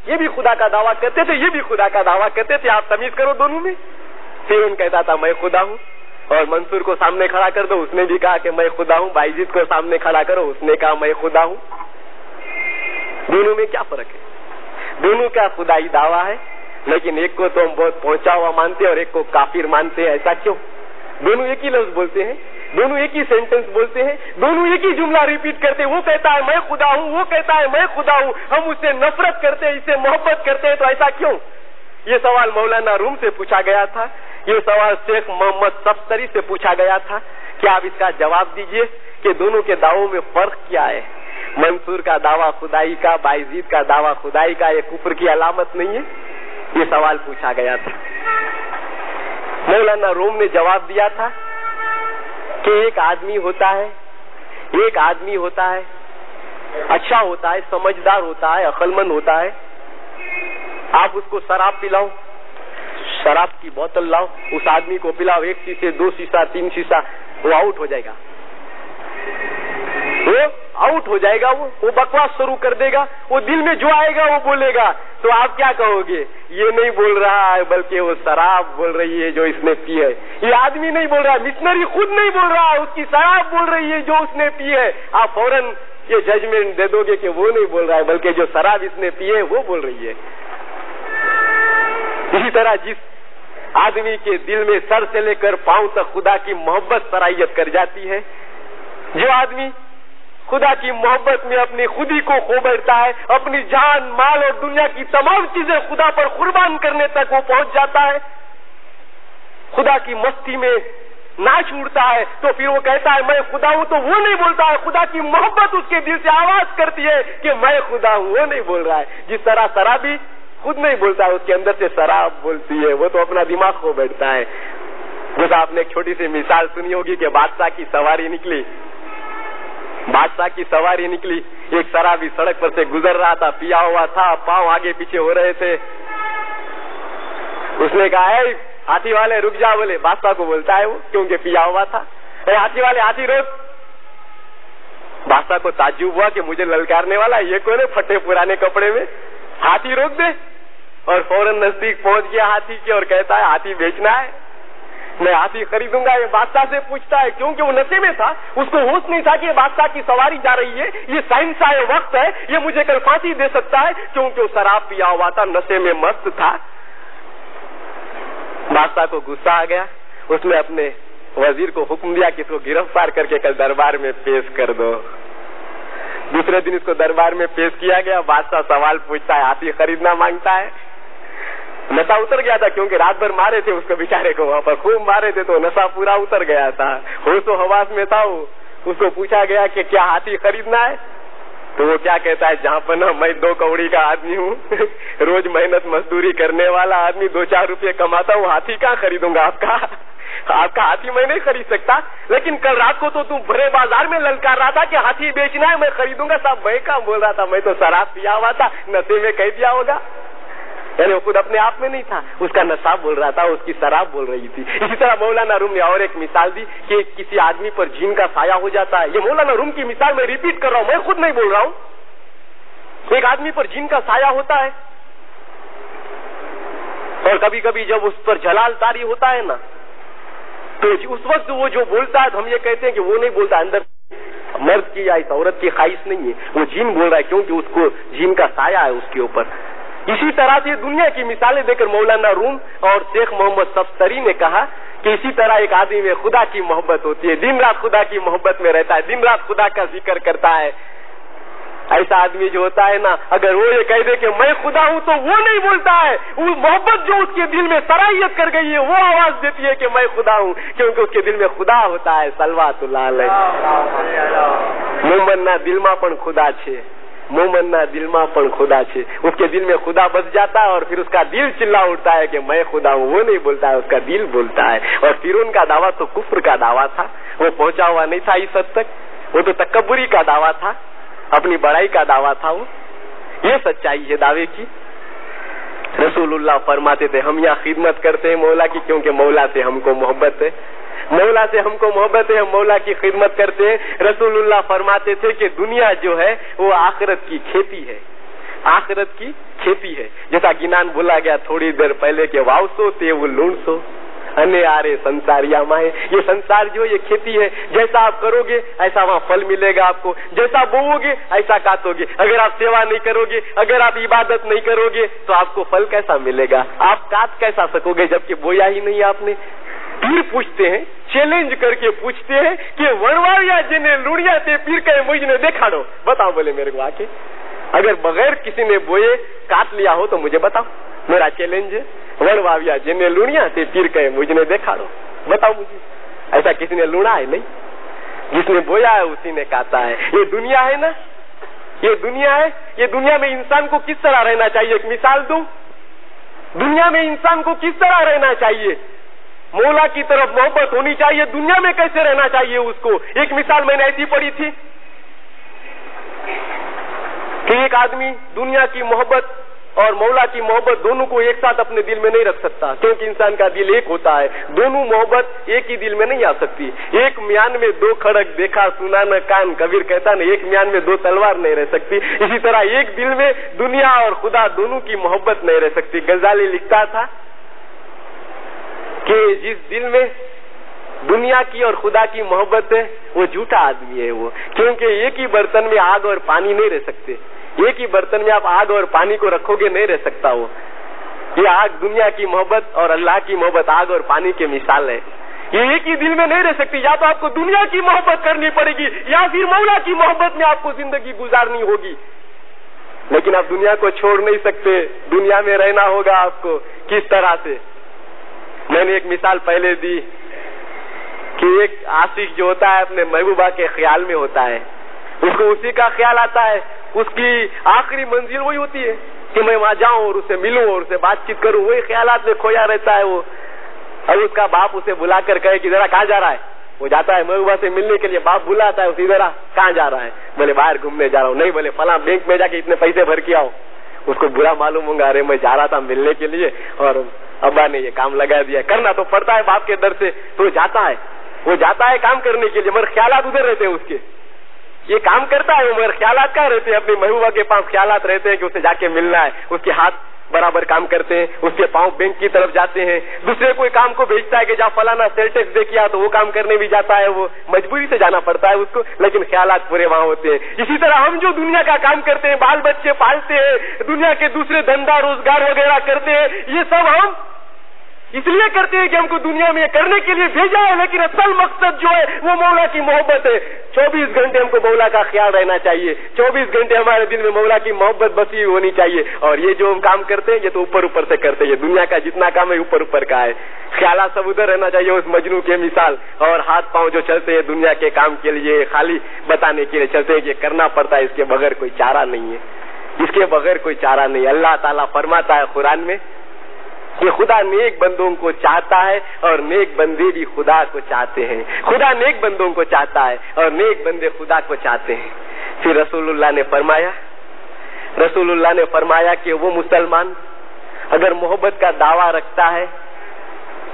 یہ بھی خدا کا دعویٰ کرتے تھے, یہ بھی خدا کا دعویٰ کرتے تھے. آپ تمیز کرو دونوں میں. فرعون کہتا تھا میں خدا ہوں, اور منصور کو سامنے کھڑا کر دو, اس نے بھی کہا کہ میں خدا ہوں. بائزید کو سامنے کھڑا کرو, اس نے کہا میں خدا ہوں. دونوں میں کیا فرق ہے؟ دونوں کا خدائی دعویٰ ہے, لیکن ایک کو تو ہم بہت پہنچا ہوا مانتے ہیں اور ایک کو کافر مانتے ہیں. ایسا کیوں؟ دونوں ایک ہی لفظ بولتے ہیں, دونوں ایک ہی سینٹنس بولتے ہیں, دونوں ایک ہی جملہ ریپیٹ کرتے ہیں. وہ کہتا ہے میں خدا ہوں, وہ کہتا ہے میں خدا ہوں. ہم اس سے نفرت کرتے ہیں, اس سے محبت کرتے ہیں, تو ایسا کیوں؟ یہ سوال مولانا روم سے پوچھا گیا تھا, یہ سوال شیخ محمد سفتری سے پوچھا گیا تھا. کیا آپ اس کا جواب دیجئے کہ دونوں کے دعووں میں فرق کیا ہے؟ منصور کا دعویٰ خدائی کا, بائزید کا دعویٰ خدائی کا, یہ کفر کی علامت نہیں ہے؟ یہ سوال پوچھا گیا تھا. مولانا روم نے جواب دیا تھا کہ ایک آدمی ہوتا ہے, ایک آدمی ہوتا ہے, اچھا ہوتا ہے, سمجھدار ہوتا ہے, عقل مند ہوتا ہے. آپ اس کو شراب پلاؤ, شراب کی بوتل لاؤ, اس آدمی کو پلاؤ, 1 شیشے 2 شیشہ 3 شیشہ, وہ آؤٹ ہو جائے گا, وہ آؤٹ ہو جائے گا. وہ بکواس شروع کر دے گا, وہ دل میں جو آئے گا وہ بولے گا. تو آپ کیا کہو گے؟ یہ نہیں بول رہا ہے بلکہ وہ شراب بول رہی ہے جو اس نے پی ہے. یہ آدمی نہیں بول رہا, مشنری خود نہیں بول رہا, اس کی شراب بول رہی ہے جو اس نے پی ہے. آپ فوراً یہ ججمنٹ دے دو گے کہ وہ نہیں بول رہا ہے بلکہ جو شراب اس نے پی ہے وہ بول رہی ہے. اسی طرح جس آدمی کے دل میں سر سے لے کر پاؤں تک خدا کی محبت سرایت کر جاتی ہے, جو آدمی خدا کی محبت میں اپنی خودی کو کھو بیٹھتا ہے, اپنی جان مال اور دنیا کی تمام چیزیں خدا پر قربان کرنے تک وہ پہنچ جاتا ہے, خدا کی مستی میں ناچ اڑتا ہے تو پھر وہ کہتا ہے میں خدا ہوں، تو وہ نہیں بولتا ہے. خدا کی محبت اس کے دل سے آواز کرتی ہے کہ میں خدا ہوں، وہ نہیں بول رہا ہے. جس طرح شرابی خود نہیں بولتا ہے، اس کے اندر سے شراب بولتی ہے، وہ تو اپنا دماغ کھو بیٹھتا ہے. جیسا آپ نے ایک چھوٹی سی مثال سنی ہوگی کہ بادشاہ کی سواری نکلی. بادشاہ کی سواری نکلی، ایک شرابی سڑک پر سے گزر رہا تھا، پیا ہوا تھا، پاؤں آگے پیچھے ہو رہے تھے. اس نے کہا اے ہاتھی والے رک جا، بولے بادشاہ کو بولتا ہے وہ کیونکہ پیا ہوا تھا. اے ہاتھی والے ہاتھی روک. بادشاہ کو تعجب ہوا کہ مجھے للکارنے والا یہ کون ہے پھٹے پرانے کپڑے میں، ہاتھی روک دے. اور فوراً نزدیک پہنچ گیا ہاتھی کے اور کہتا ہے ہاتھی بیچنا ہے، میں ہاتھی خریدوں گا. یہ بادشاہ سے پوچھتا ہے کیونکہ وہ نشے میں تھا، اس کو ہوش نہیں تھا کہ یہ بادشاہ کی سواری جا رہی ہے، یہ سائنسا ہے، وقت ہے، یہ مجھے کل پھانسی دے سکتا ہے، کیونکہ وہ شراب پیا ہوا تھا، نشے میں مست تھا. بادشاہ کو غصہ آ گیا، اس نے اپنے وزیر کو حکم دیا کہ اس کو گرفتار کر کے کل دربار میں پیش کر دو. دوسرے دن اس کو دربار میں پیش کیا گیا. بادشاہ سوال پوچھتا ہے ہاتھی خریدنا مانگتا ہے. نشہ اتر گیا تھا کیونکہ رات بھر مارے تھے اس کو بیچارے کو، وہاں پر خوب مارے تھے تو نشہ پورا اتر گیا تھا، ہوش و حواس میں تھا. اس کو پوچھا گیا کہ کیا ہاتھی خریدنا ہے؟ تو وہ کیا کہتا ہے جہاں پر میں 2 کوڑی کا آدمی ہوں، روز محنت مزدوری کرنے والا آدمی 2-4 روپے کماتا ہوں، ہاتھی کہاں خریدوں گا؟ آپ کا ہاتھی میں نہیں خرید سکتا. لیکن کل رات کو تو تم بڑے بازار میں للکار رہا تھا کہ ہاتھی بیچنا ہے، میں خریدوں گا. صاحب میں کہاں بول رہا تھا، میں تو شراب پیا ہوا تھا، نشے میں کہہ دیا ہوگا. یعنی وہ خود اپنے آپ میں نہیں تھا، اس کا نشہ بول رہا تھا، اس کی شراب بول رہی تھی. اسی طرح مولانا روم نے اور ایک مثال دی کہ کسی آدمی پر جن کا سایہ ہو جاتا ہے. یہ مولانا روم کی مثال میں ریپیٹ کر رہا ہوں، میں خود نہیں بول رہا ہوں. ایک آدمی پر جن کا سایہ ہوتا ہے اور کبھی کبھی جب اس پر جلال طاری ہوتا ہے نا تو اس وقت وہ جو بولتا ہے تو ہم یہ کہتے ہیں کہ وہ نہیں بولتا، اندر مرد کی یا اس عورت کی خواہش نہیں ہے، وہ جن بول رہا ہے کیونکہ اس کو جن کا سایہ ہے اس کے اوپر. اسی طرح سے دنیا کی مثالیں دے کر مولانا روم اور شیخ محمد سفتری نے کہا کہ اسی طرح ایک آدمی میں خدا کی محبت ہوتی ہے، دن رات خدا کی محبت میں رہتا ہے، دن رات خدا کا ذکر کرتا ہے. ایسا آدمی جو ہوتا ہے نا، اگر وہ یہ کہہ دے کہ میں خدا ہوں تو وہ نہیں بولتا ہے. وہ محبت جو اس کے دل میں صلاحیت کر گئی ہے وہ آواز دیتی ہے کہ میں خدا ہوں، کیونکہ اس کے دل میں خدا ہوتا ہے. صلوات اللہ علیہ. مومننا دلما પણ خدا છે، مومننا دلما પણ خدا છે. اس کے دل میں خدا بس جاتا ہے اور پھر اس کا دل چلا اٹھتا ہے کہ میں خدا ہوں. وہ نہیں بولتا ہے، اس کا دل بولتا ہے. اور فرعون کا دعویٰ تو کفر کا دعویٰ تھا، وہ پہنچا ہوا نہیں تھا اس حد تک. وہ تو تکبری کا دعویٰ تھا، اپنی بڑائی کا دعویٰ تھا. وہ یہ سچائی ہے دعوے کی. رسول اللہ فرماتے تھے ہم یہاں خدمت کرتے ہیں مولا کی کیونکہ مولا سے ہم کو محبت ہے، مولا سے ہم کو محبت ہے، ہم مولا کی خدمت کرتے ہیں. رسول اللہ فرماتے تھے کہ دنیا جو ہے وہ آخرت کی کھیتی ہے، آخرت کی کھیتی ہے. جیسا گنان بولا گیا تھوڑی دیر پہلے کہ واؤ سو تے وہ لون سو انے آرے سنساریا ماہیں. یہ سنسار جو یہ کھیتی ہے، جیسا آپ کرو گے ایسا وہاں پھل ملے گا آپ کو، جیسا بوؤ گے ایسا کاٹو گے. اگر آپ سیوا نہیں کرو گے، اگر آپ عبادت نہیں کرو گے تو آپ کو پھل کیسا ملے گا؟ آپ کاٹ کیسا سکو گے جبکہ بویا ہی نہیں آپ نے؟ پیر پوچھتے ہیں، چیلنج کر کے پوچھتے ہیں کہ ونواریا جنہیں لوڑیا تے پیر کہ مجھے دیکھا دو، بتاؤ بولے میرے کو آ کے. اگر بغیر کسی نے بوئے کاٹ لیا ہو تو مجھے بتاؤ، میرا چیلنج ہے. ونواریا جنہیں لوڑیا تے پیر کہ مجھے دیکھا دو، بتاؤ مجھے. ایسا کسی نے لوڑا ہے نہیں، جس نے بویا ہے اسی نے کاٹا ہے. یہ دنیا ہے نا، یہ دنیا ہے. یہ دنیا میں انسان کو کس طرح رہنا چاہیے؟ ایک مثال دوں، دنیا میں انسان کو کس طرح رہنا چاہیے؟ مولا کی طرف محبت ہونی چاہیے. دنیا میں کیسے رہنا چاہیے اس کو؟ ایک مثال میں نے ایسی پڑھی تھی کہ ایک آدمی دنیا کی محبت اور مولا کی محبت دونوں کو ایک ساتھ اپنے دل میں نہیں رکھ سکتا، کیونکہ انسان کا دل ایک ہوتا ہے. دونوں محبت ایک ہی دل میں نہیں آ سکتی. ایک میان میں 2 کھڑک دیکھا سنا نہ کان، کبیر کہتا نا ایک میان میں 2 تلوار نہیں رہ سکتی. اسی طرح ایک دل میں دنیا اور خدا دونوں کی محبت نہیں رہ سکتی. غزالی لکھتا تھا کہ جس دل میں دنیا کی اور خدا کی محبت ہے وہ جھوٹا آدمی ہے. وہ کیونکہ ایک ہی برتن میں آگ اور پانی نہیں رہ سکتے. ایک ہی برتن میں آپ آگ اور پانی کو رکھو گے نہیں رہ سکتا. وہ یہ آگ دنیا کی محبت اور اللہ کی محبت آگ اور پانی کے مثال ہے. یہ ایک ہی دل میں نہیں رہ سکتی. یا تو آپ کو دنیا کی محبت کرنی پڑے گی یا پھر مولا کی محبت میں آپ کو زندگی گزارنی ہوگی. لیکن آپ دنیا کو چھوڑ نہیں سکتے، دنیا میں رہنا ہوگا آپ کو. کس طرح سے؟ میں نے ایک مثال پہلے دی کہ ایک عاشق جو ہوتا ہے اپنے محبوبہ کے خیال میں ہوتا ہے, اس کو اسی کا خیال آتا ہے, اس کی آخری منزل وہی ہوتی ہے کہ میں وہاں جاؤں اور اسے ملوں اور اسے بات چیت کروں, وہی خیالات میں کھویا رہتا ہے وہ. اب اس کا باپ اسے بلا کر کہے کہ ذرا کہاں جا رہا ہے, وہ جاتا ہے محبوبہ سے ملنے کے لیے, باپ بلاتا ہے اسی ذرا کہاں جا رہا ہے, بولے باہر گھومنے جا رہا ہوں, نہیں بولے فلاں بینک میں جا کے اتنے پیسے بھر کے آؤ. اس کو برا معلوم ہوگا, ارے میں جا رہا تھا ملنے کے لیے اور ابا نے یہ کام لگا دیا. کرنا تو پڑتا ہے باپ کے در سے, تو جاتا ہے, وہ جاتا ہے کام کرنے کے لیے, مگر خیالات ادھر رہتے ہیں اس کے. یہ کام کرتا ہے مگر خیالات کہاں رہتے ہیں, اپنی محبوبہ کے پاس خیالات رہتے ہیں کہ اسے جا کے ملنا ہے. اس کے ہاتھ برابر کام کرتے ہیں, اس کے پاؤں بینک کی طرف جاتے ہیں. دوسرے کوئی کام کو بھیجتا ہے کہ جا فلانا سیل ٹیکس دے کیا, تو وہ کام کرنے بھی جاتا ہے, وہ مجبوری سے جانا پڑتا ہے اس کو, لیکن خیالات پورے وہاں ہوتے ہیں. اسی طرح ہم جو دنیا کا کام کرتے ہیں, بال بچے پالتے ہیں, دنیا کے دوسرے دھندا روزگار وغیرہ کرتے ہیں, یہ سب ہم اس لیے کرتے ہیں کہ ہم کو دنیا میں کرنے کے لیے بھیجا ہے, لیکن اصل مقصد جو ہے وہ مولا کی محبت ہے. 24 گھنٹے ہم کو مولا کا خیال رہنا چاہیے, 24 گھنٹے ہمارے دل میں مولا کی محبت بسی ہونی چاہیے. اور یہ جو ہم کام کرتے ہیں یہ تو اوپر اوپر سے کرتے ہیں, دنیا کا جتنا کام ہے اوپر اوپر کا ہے. خیالات سب ادھر رہنا چاہیے اس مجنوں کے مثال. اور ہاتھ پاؤں جو چلتے ہیں دنیا کے کام کے لیے, خالی بتانے کے لیے چلتے ہیں کہ کرنا پڑتا ہے, اس کے بغیر کوئی چارہ نہیں ہے, اس کے بغیر کوئی چارہ نہیں. اللہ تعالیٰ فرماتا ہے قرآن میں کہ خدا نیک بندوں کو چاہتا ہے اور نیک بندے بھی خدا کو چاہتے ہیں. خدا نیک بندوں کو چاہتا ہے اور نیک بندے خدا کو چاہتے ہیں. پھر رسول اللہ نے فرمایا کہ وہ مسلمان اگر محبت کا دعویٰ رکھتا ہے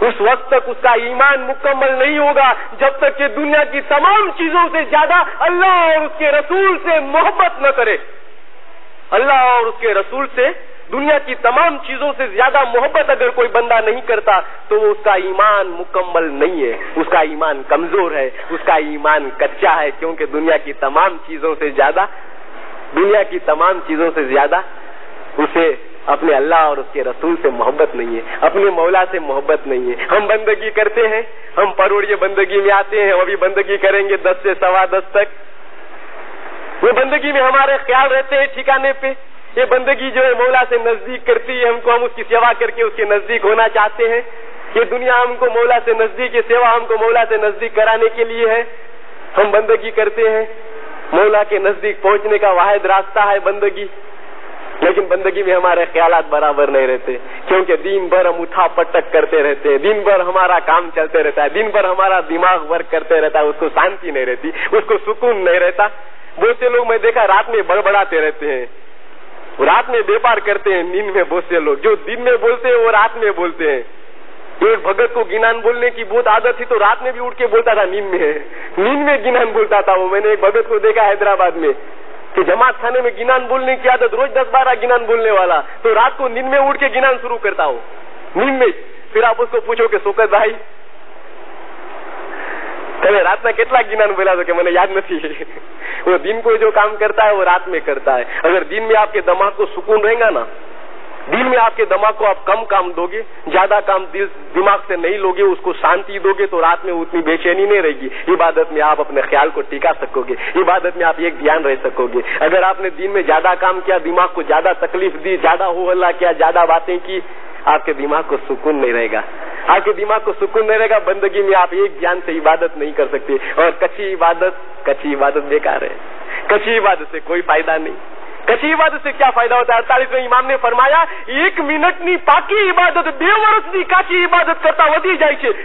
اس وقت تک اس کا ایمان مکمل نہیں ہوگا جب تک کہ دنیا کی تمام چیزوں سے زیادہ اللہ اور اس کے رسول سے محبت نہ کرے. اللہ اور اس کے رسول سے دنیا کی تمام چیزوں سے زیادہ محبت اگر کوئی بندہ نہیں کرتا تو اس کا ایمان مکمل نہیں ہے, اس کا ایمان کمزور ہے, اس کا ایمان کچا ہے, کیونکہ دنیا کی تمام چیزوں سے زیادہ اسے اپنے اللہ اور اس کے رسول سے محبت نہیں ہے, اپنے مولا سے محبت نہیں ہے. ہم بندگی کرتے ہیں, ہم پروڑیے بندگی میں آتے ہیں, ابھی بندگی کریں گے 10 سے 10:15 تک. وہ بندگی میں ہمارے خیال رہتے ہیں ٹھکانے پہ. یہ بندگی جو ہے مولا سے نزدیک کرتی ہے ہم کو, ہم اس کی سیوا کر کے اس کے نزدیک ہونا چاہتے ہیں. یہ دنیا ہم کو مولا سے نزدیک, یہ سیوا ہم کو مولا سے نزدیک کرانے کے لیے ہے. ہم بندگی کرتے ہیں, مولا کے نزدیک پہنچنے کا واحد راستہ ہے بندگی, لیکن بندگی میں ہمارے خیالات برابر نہیں رہتے, کیونکہ دن بھر ہم اٹھا پٹک کرتے رہتے ہیں, دن بھر ہمارا کام چلتے رہتا ہے, دن بھر ہمارا دماغ ورک کرتے رہتا ہے, اس کو شانتی نہیں رہتی, اس کو سکون نہیں رہتا. بہت سے لوگ میں دیکھا رات میں بڑبڑاتے رہتے ہیں, رات میں بیپار کرتے ہیں. نیند میں بہت سے لوگ جو دن میں بولتے ہیں وہ رات میں بولتے ہیں. ایک بھگت کو گنان بولنے کی بہت عادت تھی, تو رات میں بھی اٹھ کے بولتا تھا, نیند میں گنان بولتا تھا وہ. میں نے ایک بھگت کو دیکھا حیدرآباد میں کہ جماعت خانے میں گنان بولنے کی عادت, روز 10-12 گنان بولنے والا, تو رات کو نیند میں اٹھ کے گنان شروع کرتا ہو نیند میں. پھر آپ اس کو پوچھو کہ شوکت بھائی کبھی رات میں کتنا گنان بولا تو کہ میں نے یاد نہیں. وہ دن کو جو کام کرتا ہے وہ رات میں کرتا ہے. اگر دن میں آپ کے دماغ کو سکون رہے گا نا, دن میں آپ کے دماغ کو آپ کم کام دو گے, زیادہ کام دماغ سے نہیں لوگے, اس کو شانتی دو گے, تو رات میں اتنی بے چینی نہیں رہے گی. عبادت میں آپ اپنے خیال کو ٹکا سکو گے, عبادت میں آپ ایک دھیان رہ سکو گے. اگر آپ نے دن میں زیادہ کام کیا, دماغ کو زیادہ تکلیف دی, زیادہ ہو ہلا کیا, زیادہ باتیں کی, آپ کے دماغ کو سکون نہیں رہے گا. آپ کے دماغ کو سکون نہیں رہے گا, بندگی میں آپ ایک دھیان سے عبادت نہیں کر سکتے. اور کچی عبادت بیکار ہے, کچی عبادت سے کوئی فائدہ نہیں. کچی عبادت سے کیا فائدہ ہوتا ہے؟ 48ویں امام نے فرمایا 1 منٹની પાકી عبادت 2 વર્ષની કાચી عبادت કરતા વધી જાય છે.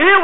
2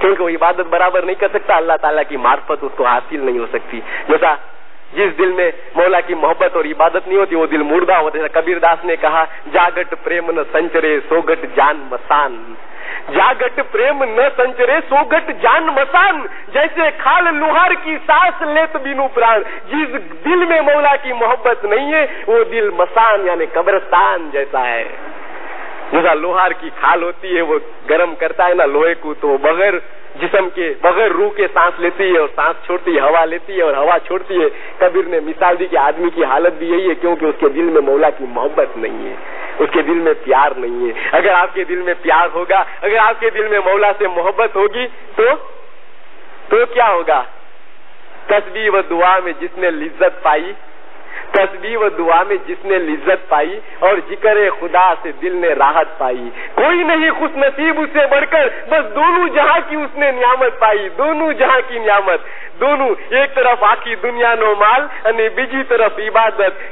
کیونکہ وہ عبادت برابر نہیں کر سکتا, اللہ تعالیٰ کی معرفت اس کو حاصل نہیں ہو سکتی. جیسا جس دل میں مولا کی محبت اور عبادت نہیں ہوتی وہ دل مردہ ہوتا ہے. کبیر داس نے کہا جاگٹ پریم نہ سنچرے سوگٹ جان مسان, جاگٹ پریم نہ سنچرے سوگٹ جان مسان, جیسے کھال لوہار کی سانس لیت بینو پران. جس دل میں مولا کی محبت نہیں ہے وہ دل مسان یعنی قبرستان جیسا ہے. جیسا لوہار کی کھال ہوتی ہے وہ گرم کرتا ہے نا لوہے کو, تو بغیر جسم کے بغیر روح کے سانس لیتی ہے اور سانس چھوڑتی ہے, ہوا لیتی ہے اور ہوا چھوڑتی ہے. کبیر نے مثال دی کہ آدمی کی حالت بھی یہی ہے, کیونکہ اس کے دل میں مولا کی محبت نہیں ہے, اس کے دل میں پیار نہیں ہے. اگر آپ کے دل میں پیار ہوگا, اگر آپ کے دل میں مولا سے محبت ہوگی تو کیا ہوگا؟ تسبیح و دعا میں جس نے لذت پائی, تسبیح و دعا میں جس نے لذت پائی اور ذکر خدا سے دل نے راحت پائی. کوئی نہیں خوش نصیب اس سے بڑھ کر, بس دونوں جہاں کی اس نے نعمت پائی. دونوں جہاں کی نعمت, دونوں ایک طرف آخی دنیا نو مال અને બીજી طرف عبادت.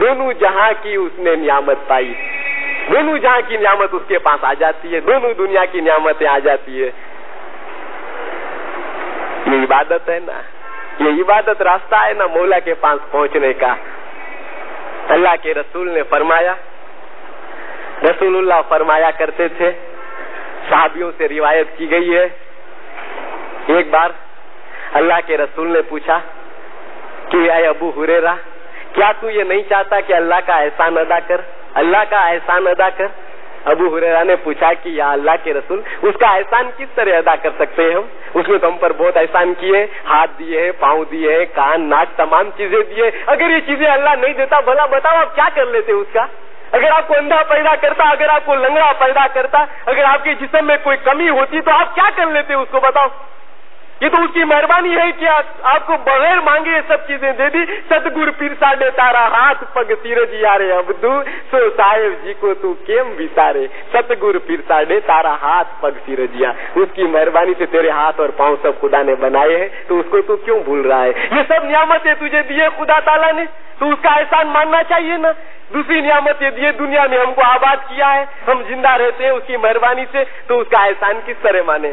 دونوں جہاں کی اس نے نعمت پائی. دونوں جہاں کی نعمت اس کے پاس آ جاتی ہے, دونوں دنیا کی نعمتیں آ جاتی ہے. یہ عبادت ہے نا, یہ عبادت راستہ ہے نا مولا کے پاس پہنچنے کا. اللہ کے رسول نے فرمایا, رسول اللہ فرمایا کرتے تھے, صحابیوں سے روایت کی گئی ہے, ایک بار اللہ کے رسول نے پوچھا کہ اے ابو ہریرہ کیا تو یہ نہیں چاہتا کہ اللہ کا احسان ادا کر, اللہ کا احسان ادا کر. ابو ہریرہ نے پوچھا کہ یا اللہ کے رسول اس کا احسان کس طرح ادا کر سکتے ہیں ہم؟ اس نے تو ہم پر بہت احسان کیے, ہاتھ دیے ہیں, پاؤں دیے ہیں, کان ناک تمام چیزیں دیے. اگر یہ چیزیں اللہ نہیں دیتا بھلا بتاؤ آپ کیا کر لیتے اس کا؟ اگر آپ کو اندھا پیدا کرتا, اگر آپ کو لنگڑا پیدا کرتا, اگر آپ کے جسم میں کوئی کمی ہوتی تو آپ کیا کر لیتے اس کو بتاؤ؟ یہ تو اس کی مہربانی ہے کہ آپ کو بغیر مانگے یہ سب چیزیں دے دی. ستگور پیر ساڈے تارا ہاتھ پگ سیرج یارے ابدو سو صاحب جی کو تو کیم بسارے. ستگور پیر ساڈے تارا ہاتھ پگ سیرجیا, اس کی مہربانی سے تیرے ہاتھ اور پاؤں سب خدا نے بنائے ہیں, تو اس کو تو کیوں بھول رہا ہے؟ یہ سب نعمتیں تجھے دیے خدا تعالیٰ نے, تو اس کا احسان ماننا چاہیے نا. دوسری نعمتیں دیے, دنیا میں ہم کو آباد کیا ہے, ہم زندہ رہتے ہیں اس کی مہربانی سے, تو اس کا احسان کس طرح مانے؟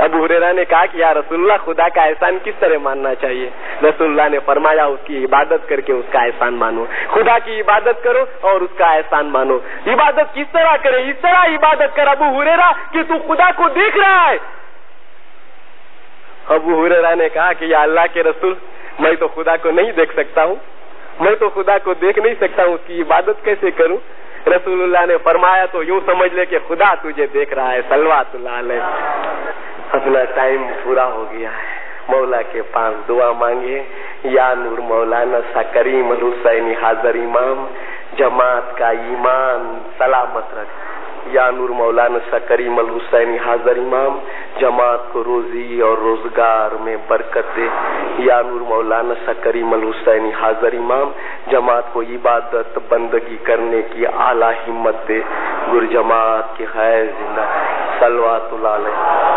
ابو ہریرہ نے کہا کہ یا رسول اللہ خدا کا احسان کس طرح ماننا چاہیے؟ رسول اللہ نے فرمایا اس کی عبادت کر کے اس کا احسان مانو. خدا کی عبادت کرو اور اس کا احسان مانو. عبادت کس طرح کرے؟ اس طرح عبادت کر ابو ہریرہ کہ تو خدا کو دیکھ رہا ہے. ابو ہریرہ نے کہا کہ یا اللہ کے رسول میں تو خدا کو نہیں دیکھ سکتا ہوں, میں تو خدا کو دیکھ نہیں سکتا ہوں, اس کی عبادت کیسے کروں؟ رسول اللہ نے فرمایا تو یوں سمجھ لے کہ خدا تجھے دیکھ رہا ہے. صلوات اللہ علیہ. اپنا ٹائم پورا ہو گیا ہے, مولا کے پاس دعا مانگے. یا نور مولانا سا کریم الحسینی حاضر امام, جماعت کا ایمان سلامت رکھ. یا نور مولانا سا کریم الحسینی حاضر امام, جماعت کو روزی اور روزگار میں برکت دے. یا نور مولانا سا کریم الحسینی حاضر امام, جماعت کو عبادت بندگی کرنے کی اعلیٰ ہمت دے. گر جماعت کی خیر زندہ. صلوات اللہ علیہ.